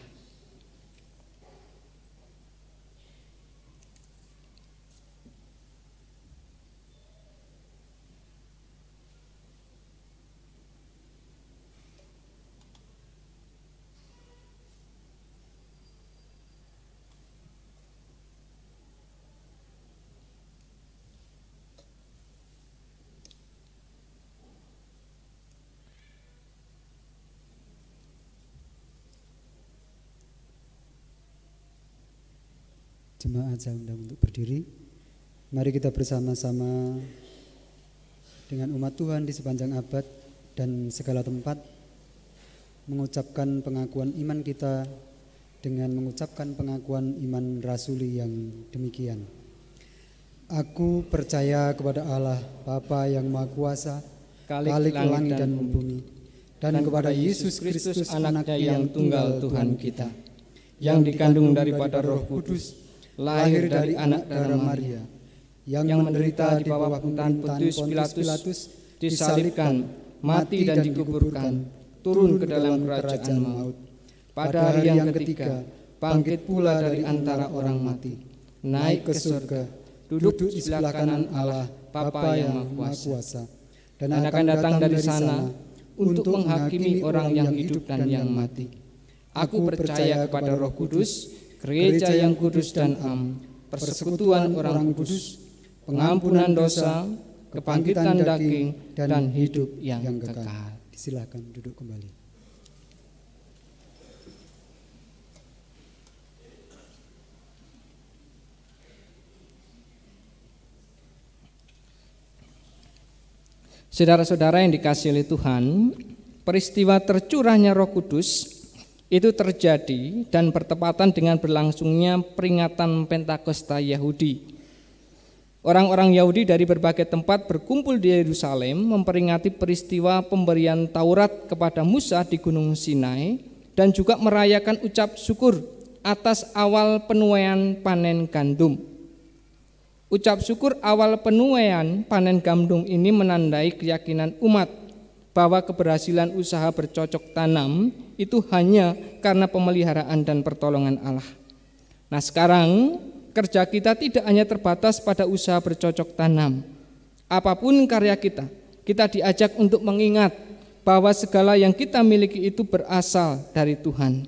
Jemaat saya undang untuk berdiri. Mari kita bersama-sama dengan umat Tuhan di sepanjang abad dan segala tempat mengucapkan pengakuan iman kita dengan mengucapkan pengakuan iman rasuli yang demikian. Aku percaya kepada Allah Bapa yang Maha Kuasa, Khalik langit dan bumi, dan kepada Yesus Kristus anaknya yang tunggal Tuhan kita, yang dikandung daripada Roh Kudus, lahir dari anak darah Maria, yang menderita di bawah pemerintahan Pontius Pilatus, disalibkan, mati dan dikuburkan, turun ke dalam kerajaan maut. Pada hari yang ketiga, bangkit pula dari antara orang mati, naik ke surga, duduk di sebelah kanan Allah Bapa yang Maha Kuasa, dan akan datang dari sana untuk menghakimi orang yang hidup dan yang mati. Aku percaya kepada Roh Kudus, Gereja yang kudus dan am, persekutuan orang kudus, pengampunan dosa, kebangkitan daging, dan hidup yang kekal. Silakan duduk kembali. Saudara-saudara yang dikasihi oleh Tuhan, peristiwa tercurahnya Roh Kudus itu terjadi dan bertepatan dengan berlangsungnya peringatan Pentakosta Yahudi. Orang-orang Yahudi dari berbagai tempat berkumpul di Yerusalem memperingati peristiwa pemberian Taurat kepada Musa di Gunung Sinai dan juga merayakan ucap syukur atas awal penuaian panen gandum. Ucap syukur awal penuaian panen gandum ini menandai keyakinan umat bahwa keberhasilan usaha bercocok tanam itu hanya karena pemeliharaan dan pertolongan Allah. Nah sekarang kerja kita tidak hanya terbatas pada usaha bercocok tanam. Apapun karya kita, kita diajak untuk mengingat bahwa segala yang kita miliki itu berasal dari Tuhan.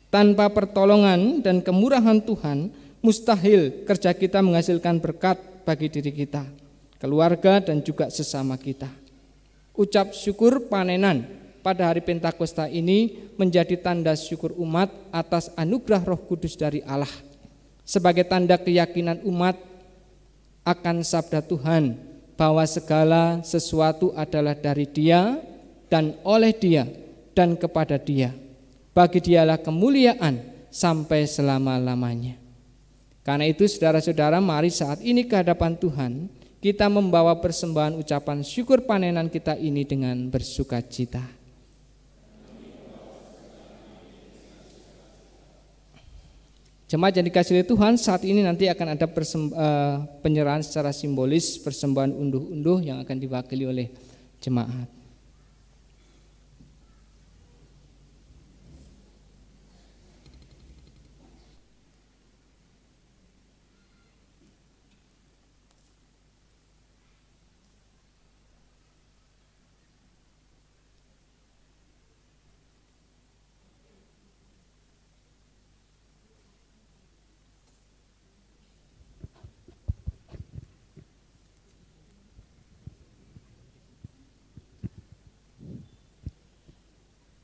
Tanpa pertolongan dan kemurahan Tuhan, mustahil kerja kita menghasilkan berkat bagi diri kita, keluarga dan juga sesama kita. Ucap syukur panenan pada hari Pentakosta ini menjadi tanda syukur umat atas anugerah Roh Kudus dari Allah, sebagai tanda keyakinan umat akan sabda Tuhan bahwa segala sesuatu adalah dari Dia dan oleh Dia dan kepada Dia. Bagi Dialah kemuliaan sampai selama-lamanya. Karena itu saudara-saudara, mari saat ini ke hadapan Tuhan kita membawa persembahan ucapan syukur panenan kita ini dengan bersukacita. Jemaat yang dikasihi Tuhan, saat ini nanti akan ada penyerahan secara simbolis persembahan unduh-unduh yang akan diwakili oleh jemaat.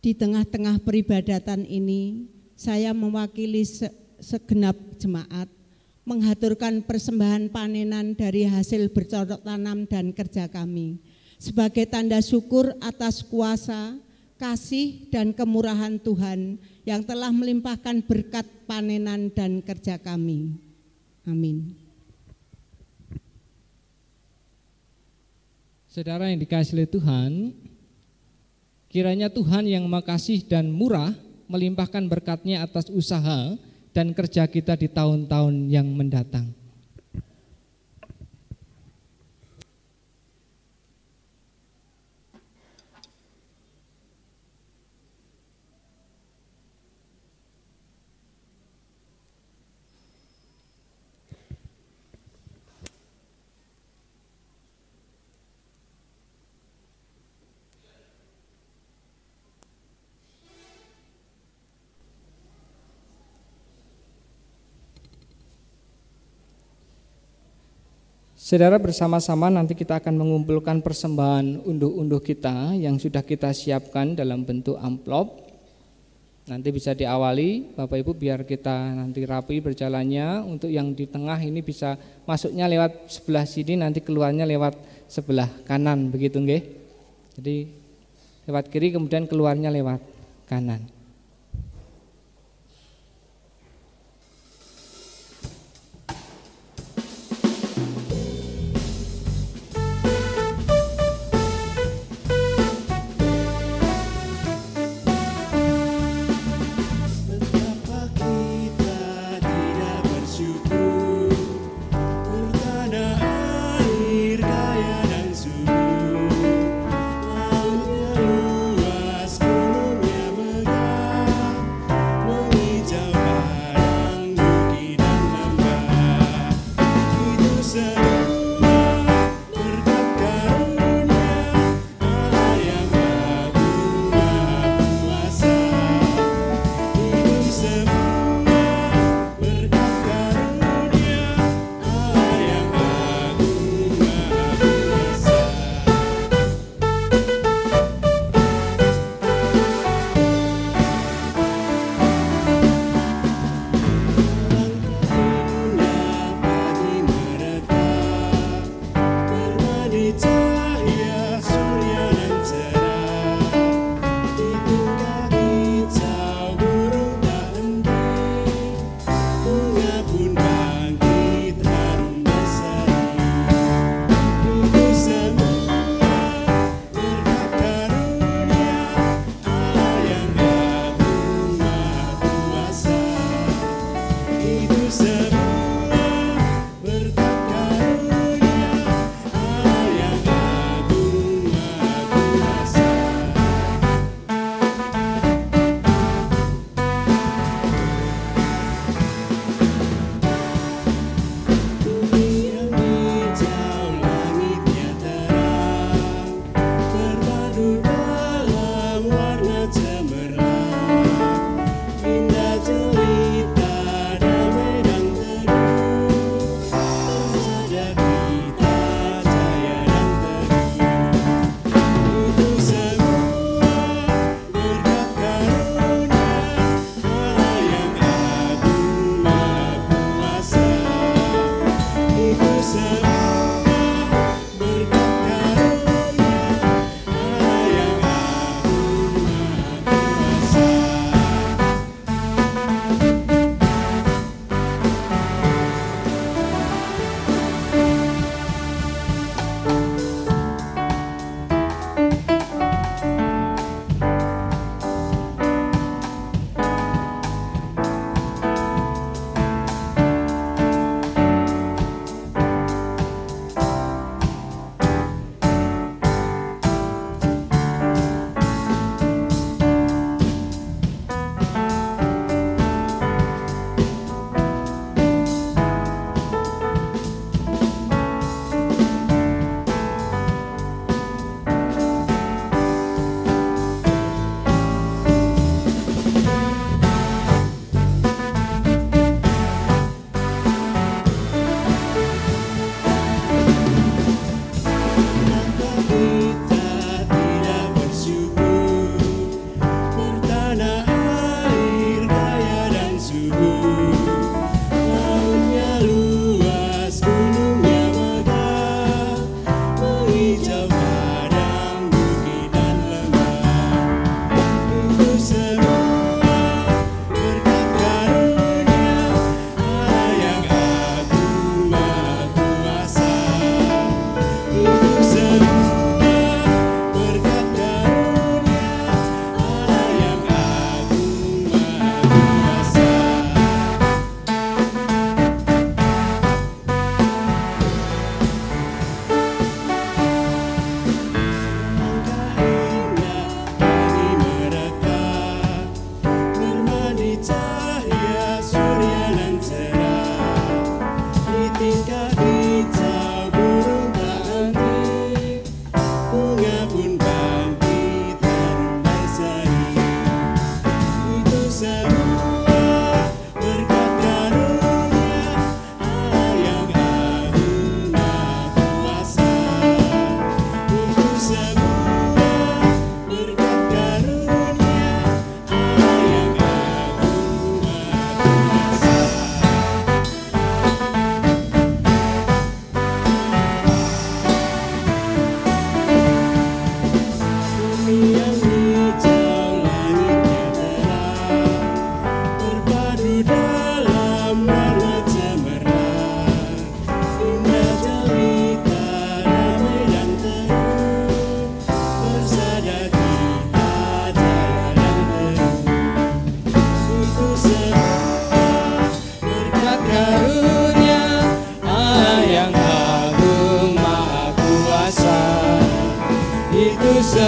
Di tengah-tengah peribadatan ini, saya mewakili segenap jemaat menghaturkan persembahan panenan dari hasil bercocok tanam dan kerja kami sebagai tanda syukur atas kuasa, kasih, dan kemurahan Tuhan yang telah melimpahkan berkat panenan dan kerja kami. Amin. Saudara yang dikasihi oleh Tuhan, kiranya Tuhan yang Maha Kasih dan murah melimpahkan berkat-Nya atas usaha dan kerja kita di tahun-tahun yang mendatang. Saudara, bersama-sama nanti kita akan mengumpulkan persembahan unduh-unduh kita yang sudah kita siapkan dalam bentuk amplop. Nanti bisa diawali Bapak Ibu biar kita nanti rapi berjalannya. Untuk yang di tengah ini bisa masuknya lewat sebelah sini, nanti keluarnya lewat sebelah kanan, begitu nggih? Jadi lewat kiri kemudian keluarnya lewat kanan.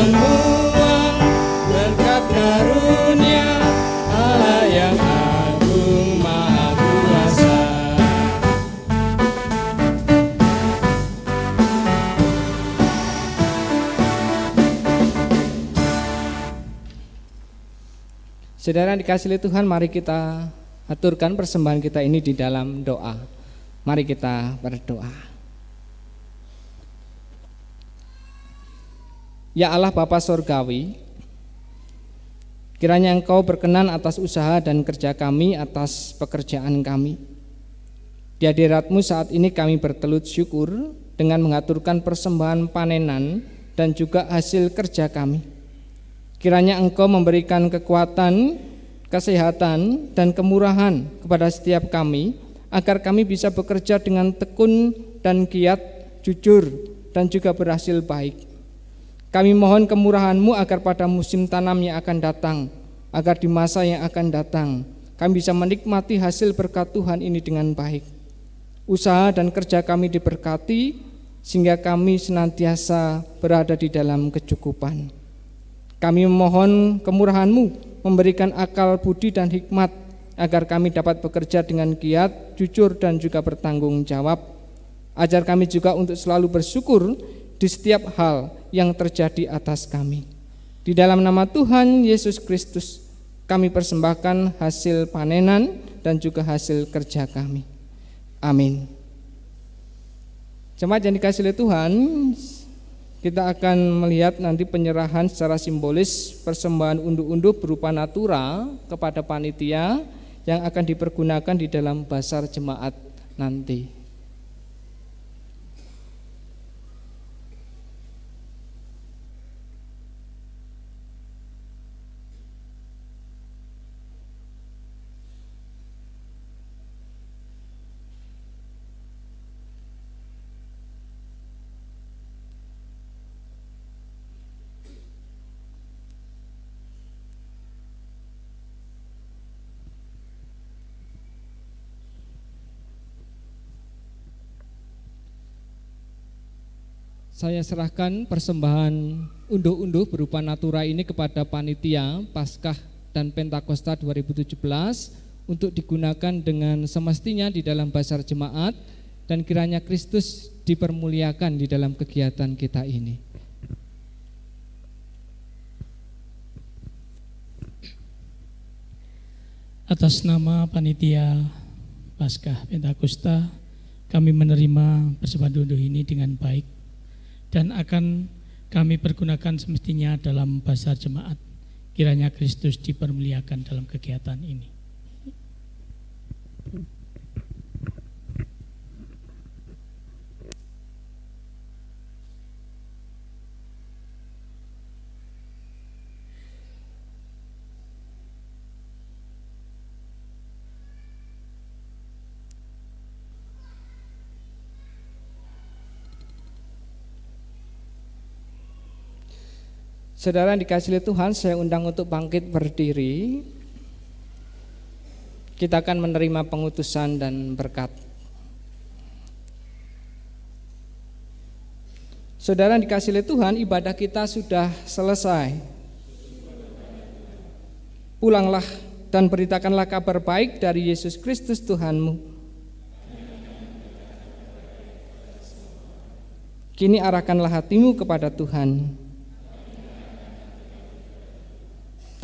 semua berkat karunia Allah yang agung maha kuasa. Saudara yang dikasihi oleh Tuhan, mari kita aturkan persembahan kita ini di dalam doa. Mari kita berdoa. Ya Allah Bapa Sorgawi, kiranya Engkau berkenan atas usaha dan kerja kami, atas pekerjaan kami. Di hadirat-Mu saat ini kami bertelut syukur dengan mengaturkan persembahan panenan dan juga hasil kerja kami. Kiranya Engkau memberikan kekuatan, kesehatan, dan kemurahan kepada setiap kami, agar kami bisa bekerja dengan tekun dan giat, jujur, dan juga berhasil baik. Kami mohon kemurahan-Mu agar pada musim tanam yang akan datang, agar di masa yang akan datang, kami bisa menikmati hasil berkat Tuhan ini dengan baik. Usaha dan kerja kami diberkati, sehingga kami senantiasa berada di dalam kecukupan. Kami memohon kemurahan-Mu memberikan akal, budi, dan hikmat agar kami dapat bekerja dengan giat, jujur, dan juga bertanggung jawab. Ajar kami juga untuk selalu bersyukur di setiap hal yang terjadi atas kami. Di dalam nama Tuhan Yesus Kristus kami persembahkan hasil panenan dan juga hasil kerja kami. Amin. Jemaat yang dikasihi oleh Tuhan, kita akan melihat nanti penyerahan secara simbolis persembahan unduh-unduh berupa natura kepada panitia yang akan dipergunakan di dalam basar jemaat nanti. Saya serahkan persembahan unduh-unduh berupa natura ini kepada panitia Paskah dan Pentakosta 2017 untuk digunakan dengan semestinya di dalam basar jemaat, dan kiranya Kristus dipermuliakan di dalam kegiatan kita ini. Atas nama panitia Paskah Pentakosta, kami menerima persembahan unduh ini dengan baik dan akan kami pergunakan semestinya dalam basar jemaat. Kiranya Kristus dipermuliakan dalam kegiatan ini. Saudara yang dikasihi Tuhan, saya undang untuk bangkit berdiri. Kita akan menerima pengutusan dan berkat. Saudara yang dikasihi Tuhan, ibadah kita sudah selesai. Pulanglah dan beritakanlah kabar baik dari Yesus Kristus Tuhanmu. Kini arahkanlah hatimu kepada Tuhan.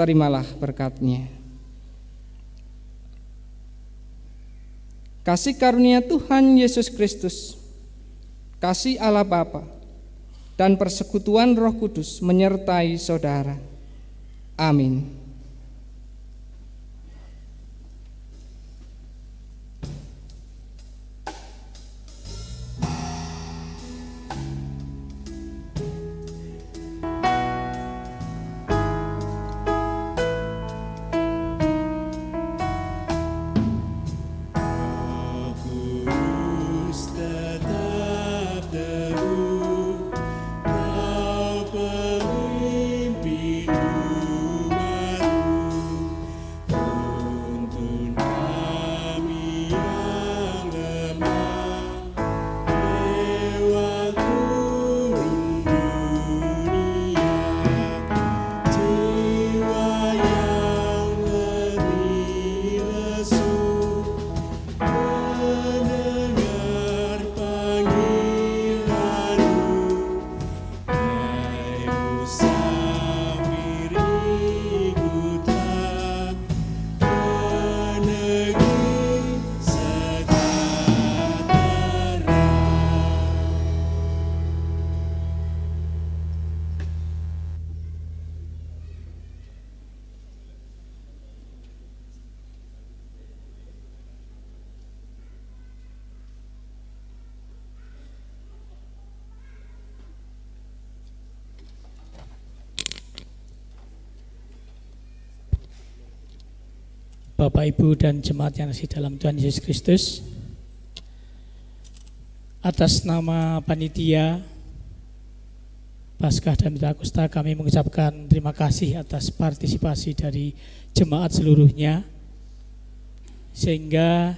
Terimalah berkat-Nya. Kasih karunia Tuhan Yesus Kristus, kasih Allah Bapa, dan persekutuan Roh Kudus menyertai saudara. Amin. Kau pemimpin umat Bapak, Ibu, dan jemaat yang ada dalam Tuhan Yesus Kristus. Atas nama panitia Paskah dan Pentakosta, kami mengucapkan terima kasih atas partisipasi dari jemaat seluruhnya, sehingga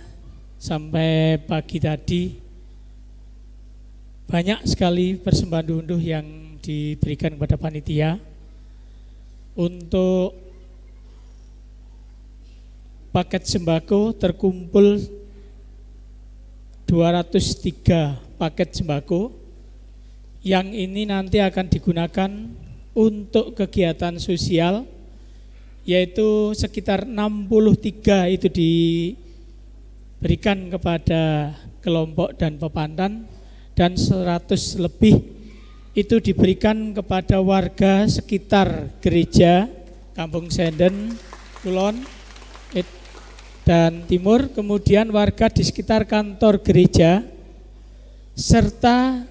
sampai pagi tadi banyak sekali persembahan unduh yang diberikan kepada panitia. Untuk paket sembako terkumpul 203 paket sembako yang ini nanti akan digunakan untuk kegiatan sosial, yaitu sekitar 63 itu diberikan kepada kelompok dan pepantan, dan 100 lebih itu diberikan kepada warga sekitar gereja Kampung Senden, Kulon dan Timur, kemudian warga di sekitar kantor gereja, serta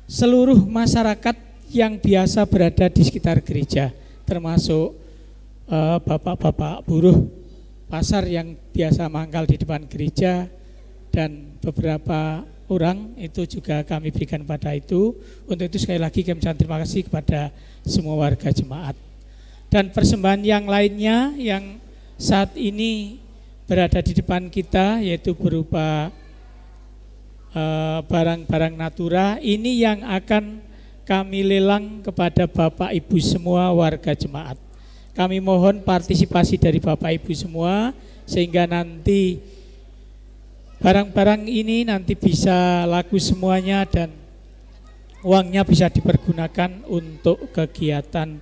seluruh masyarakat yang biasa berada di sekitar gereja, termasuk bapak-bapak buruh pasar yang biasa mangkal di depan gereja, dan beberapa orang itu juga kami berikan pada itu. Untuk itu sekali lagi kami ucapkan terima kasih kepada semua warga jemaat. Dan persembahan yang lainnya yang saat ini berada di depan kita, yaitu berupa barang-barang natura, ini yang akan kami lelang kepada Bapak Ibu semua warga jemaat. Kami mohon partisipasi dari Bapak Ibu semua, sehingga nanti barang-barang ini nanti bisa laku semuanya dan uangnya bisa dipergunakan untuk kegiatan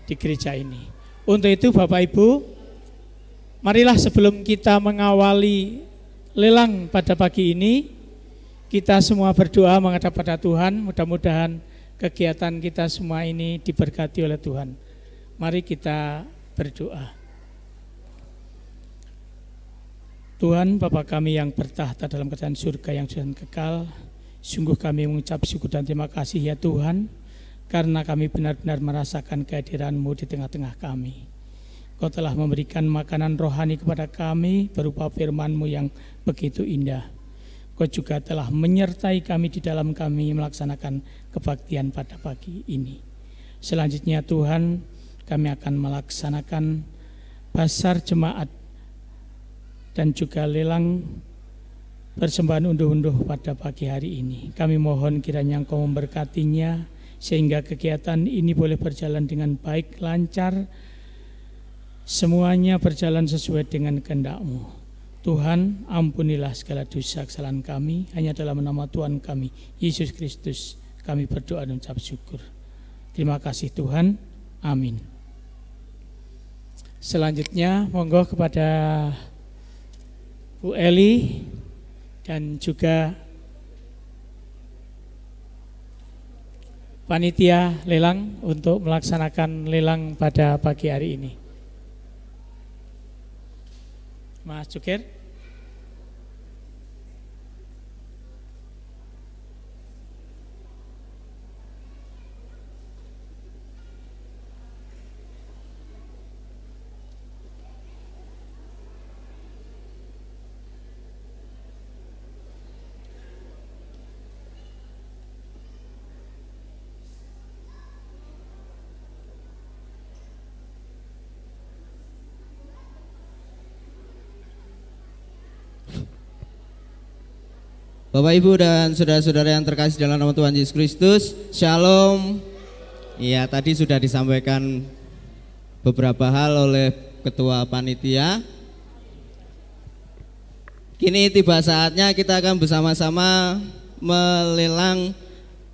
di gereja ini. Untuk itu Bapak Ibu, marilah sebelum kita mengawali lelang pada pagi ini, kita semua berdoa menghadap pada Tuhan. Mudah-mudahan kegiatan kita semua ini diberkati oleh Tuhan. Mari kita berdoa. Tuhan, Bapa kami yang bertahta dalam kerajaan surga yang sudah kekal, sungguh kami mengucap syukur dan terima kasih ya Tuhan, karena kami benar-benar merasakan kehadiran-Mu di tengah-tengah kami. Kau telah memberikan makanan rohani kepada kami berupa firman-Mu yang begitu indah. Kau juga telah menyertai kami di dalam kami melaksanakan kebaktian pada pagi ini. Selanjutnya Tuhan, kami akan melaksanakan pasar jemaat dan juga lelang persembahan unduh-unduh pada pagi hari ini. Kami mohon kiranya Engkau memberkatinya, sehingga kegiatan ini boleh berjalan dengan baik, lancar, semuanya berjalan sesuai dengan kehendak-Mu. Tuhan, ampunilah segala dosa kesalahan kami, hanya dalam nama Tuhan kami, Yesus Kristus, kami berdoa dan ucap syukur. Terima kasih Tuhan, amin. Selanjutnya, monggo kepada Bu Eli dan juga panitia lelang untuk melaksanakan lelang pada pagi hari ini. Mas Cukir. Bapak Ibu dan saudara-saudara yang terkasih dalam nama Tuhan Yesus Kristus, Shalom. Iya, tadi sudah disampaikan beberapa hal oleh Ketua Panitia. Kini tiba saatnya kita akan bersama-sama melelang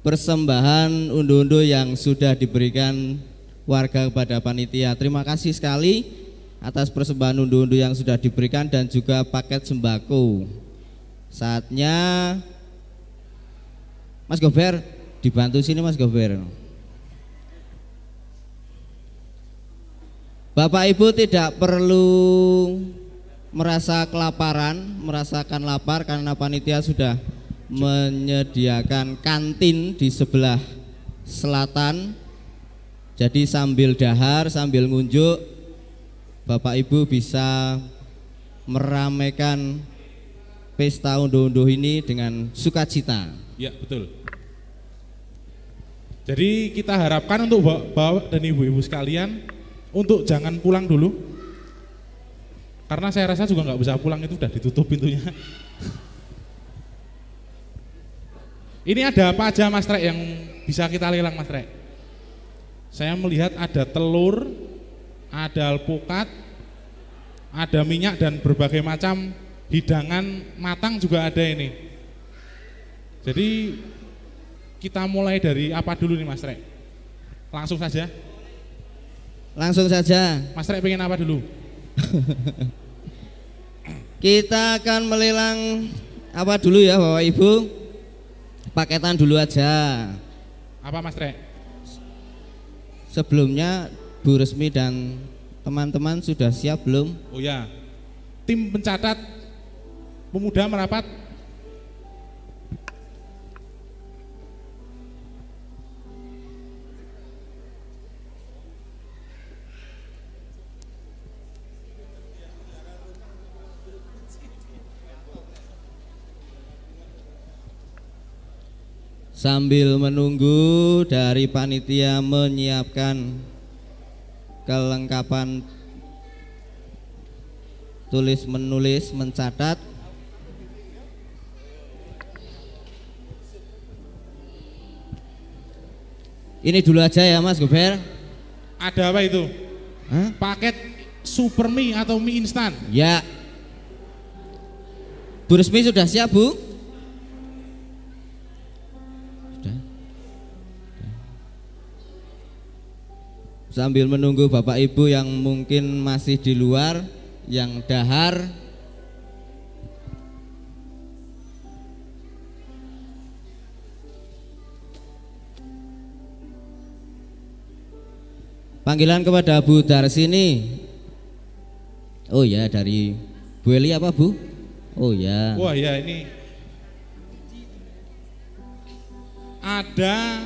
persembahan unduh-unduh yang sudah diberikan warga kepada panitia. Terima kasih sekali atas persembahan unduh-unduh yang sudah diberikan dan juga paket sembako. Saatnya Mas Gober dibantu sini, Mas Gober. Bapak Ibu tidak perlu merasa kelaparan, merasakan lapar, karena panitia sudah menyediakan kantin di sebelah selatan. Jadi sambil dahar, sambil ngunjuk, Bapak Ibu bisa meramaikan pesta unduh-unduh ini dengan sukacita. Ya, betul. Jadi kita harapkan untuk Bapak dan Ibu-ibu sekalian untuk jangan pulang dulu. Karena saya rasa juga nggak bisa pulang, itu udah ditutup pintunya. Ini ada apa aja Mas Rek yang bisa kita lelang Mas Rek? Saya melihat ada telur, ada alpukat, ada minyak dan berbagai macam hidangan matang juga ada ini. Jadi kita mulai dari apa dulu nih Mas Rek? Langsung saja. Langsung saja. Mas Rek pengen apa dulu? Kita akan melelang apa dulu ya Bapak Ibu? Paketan dulu aja. Apa Mas Rek? Sebelumnya Bu Resmi dan teman-teman sudah siap belum? Oh ya, tim pencatat pemuda merapat. Sambil menunggu dari panitia menyiapkan kelengkapan tulis menulis mencatat, ini dulu aja ya Mas Gober. Ada apa itu? Hah? Paket super mie atau mie instan? Ya. Bu Resmi sudah siap Bu? Sambil menunggu Bapak Ibu yang mungkin masih di luar, yang dahar, panggilan kepada Bu Darsini. Oh ya, dari Bu Eli apa Bu? Oh ya. Wah ya, ini ada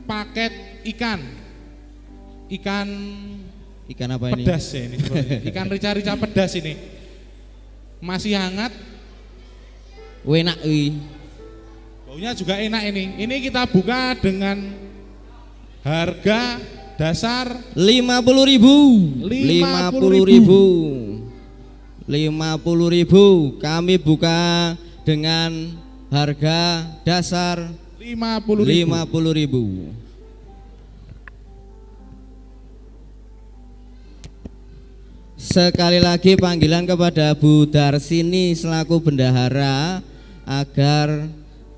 paket ikan apa ini? Pedas ya ini sepertinya. Ikan rica-rica pedas ini. Masih hangat. Enak Baunya juga enak ini. Ini kita buka dengan harga dasar 50.000. 50.000. Kami buka dengan harga dasar 50.000. Sekali lagi panggilan kepada Bu Darsini selaku bendahara agar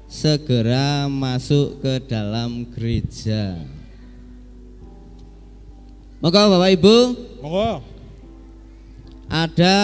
segera masuk ke dalam gereja. Monggo Bapak Ibu. Monggo. Ada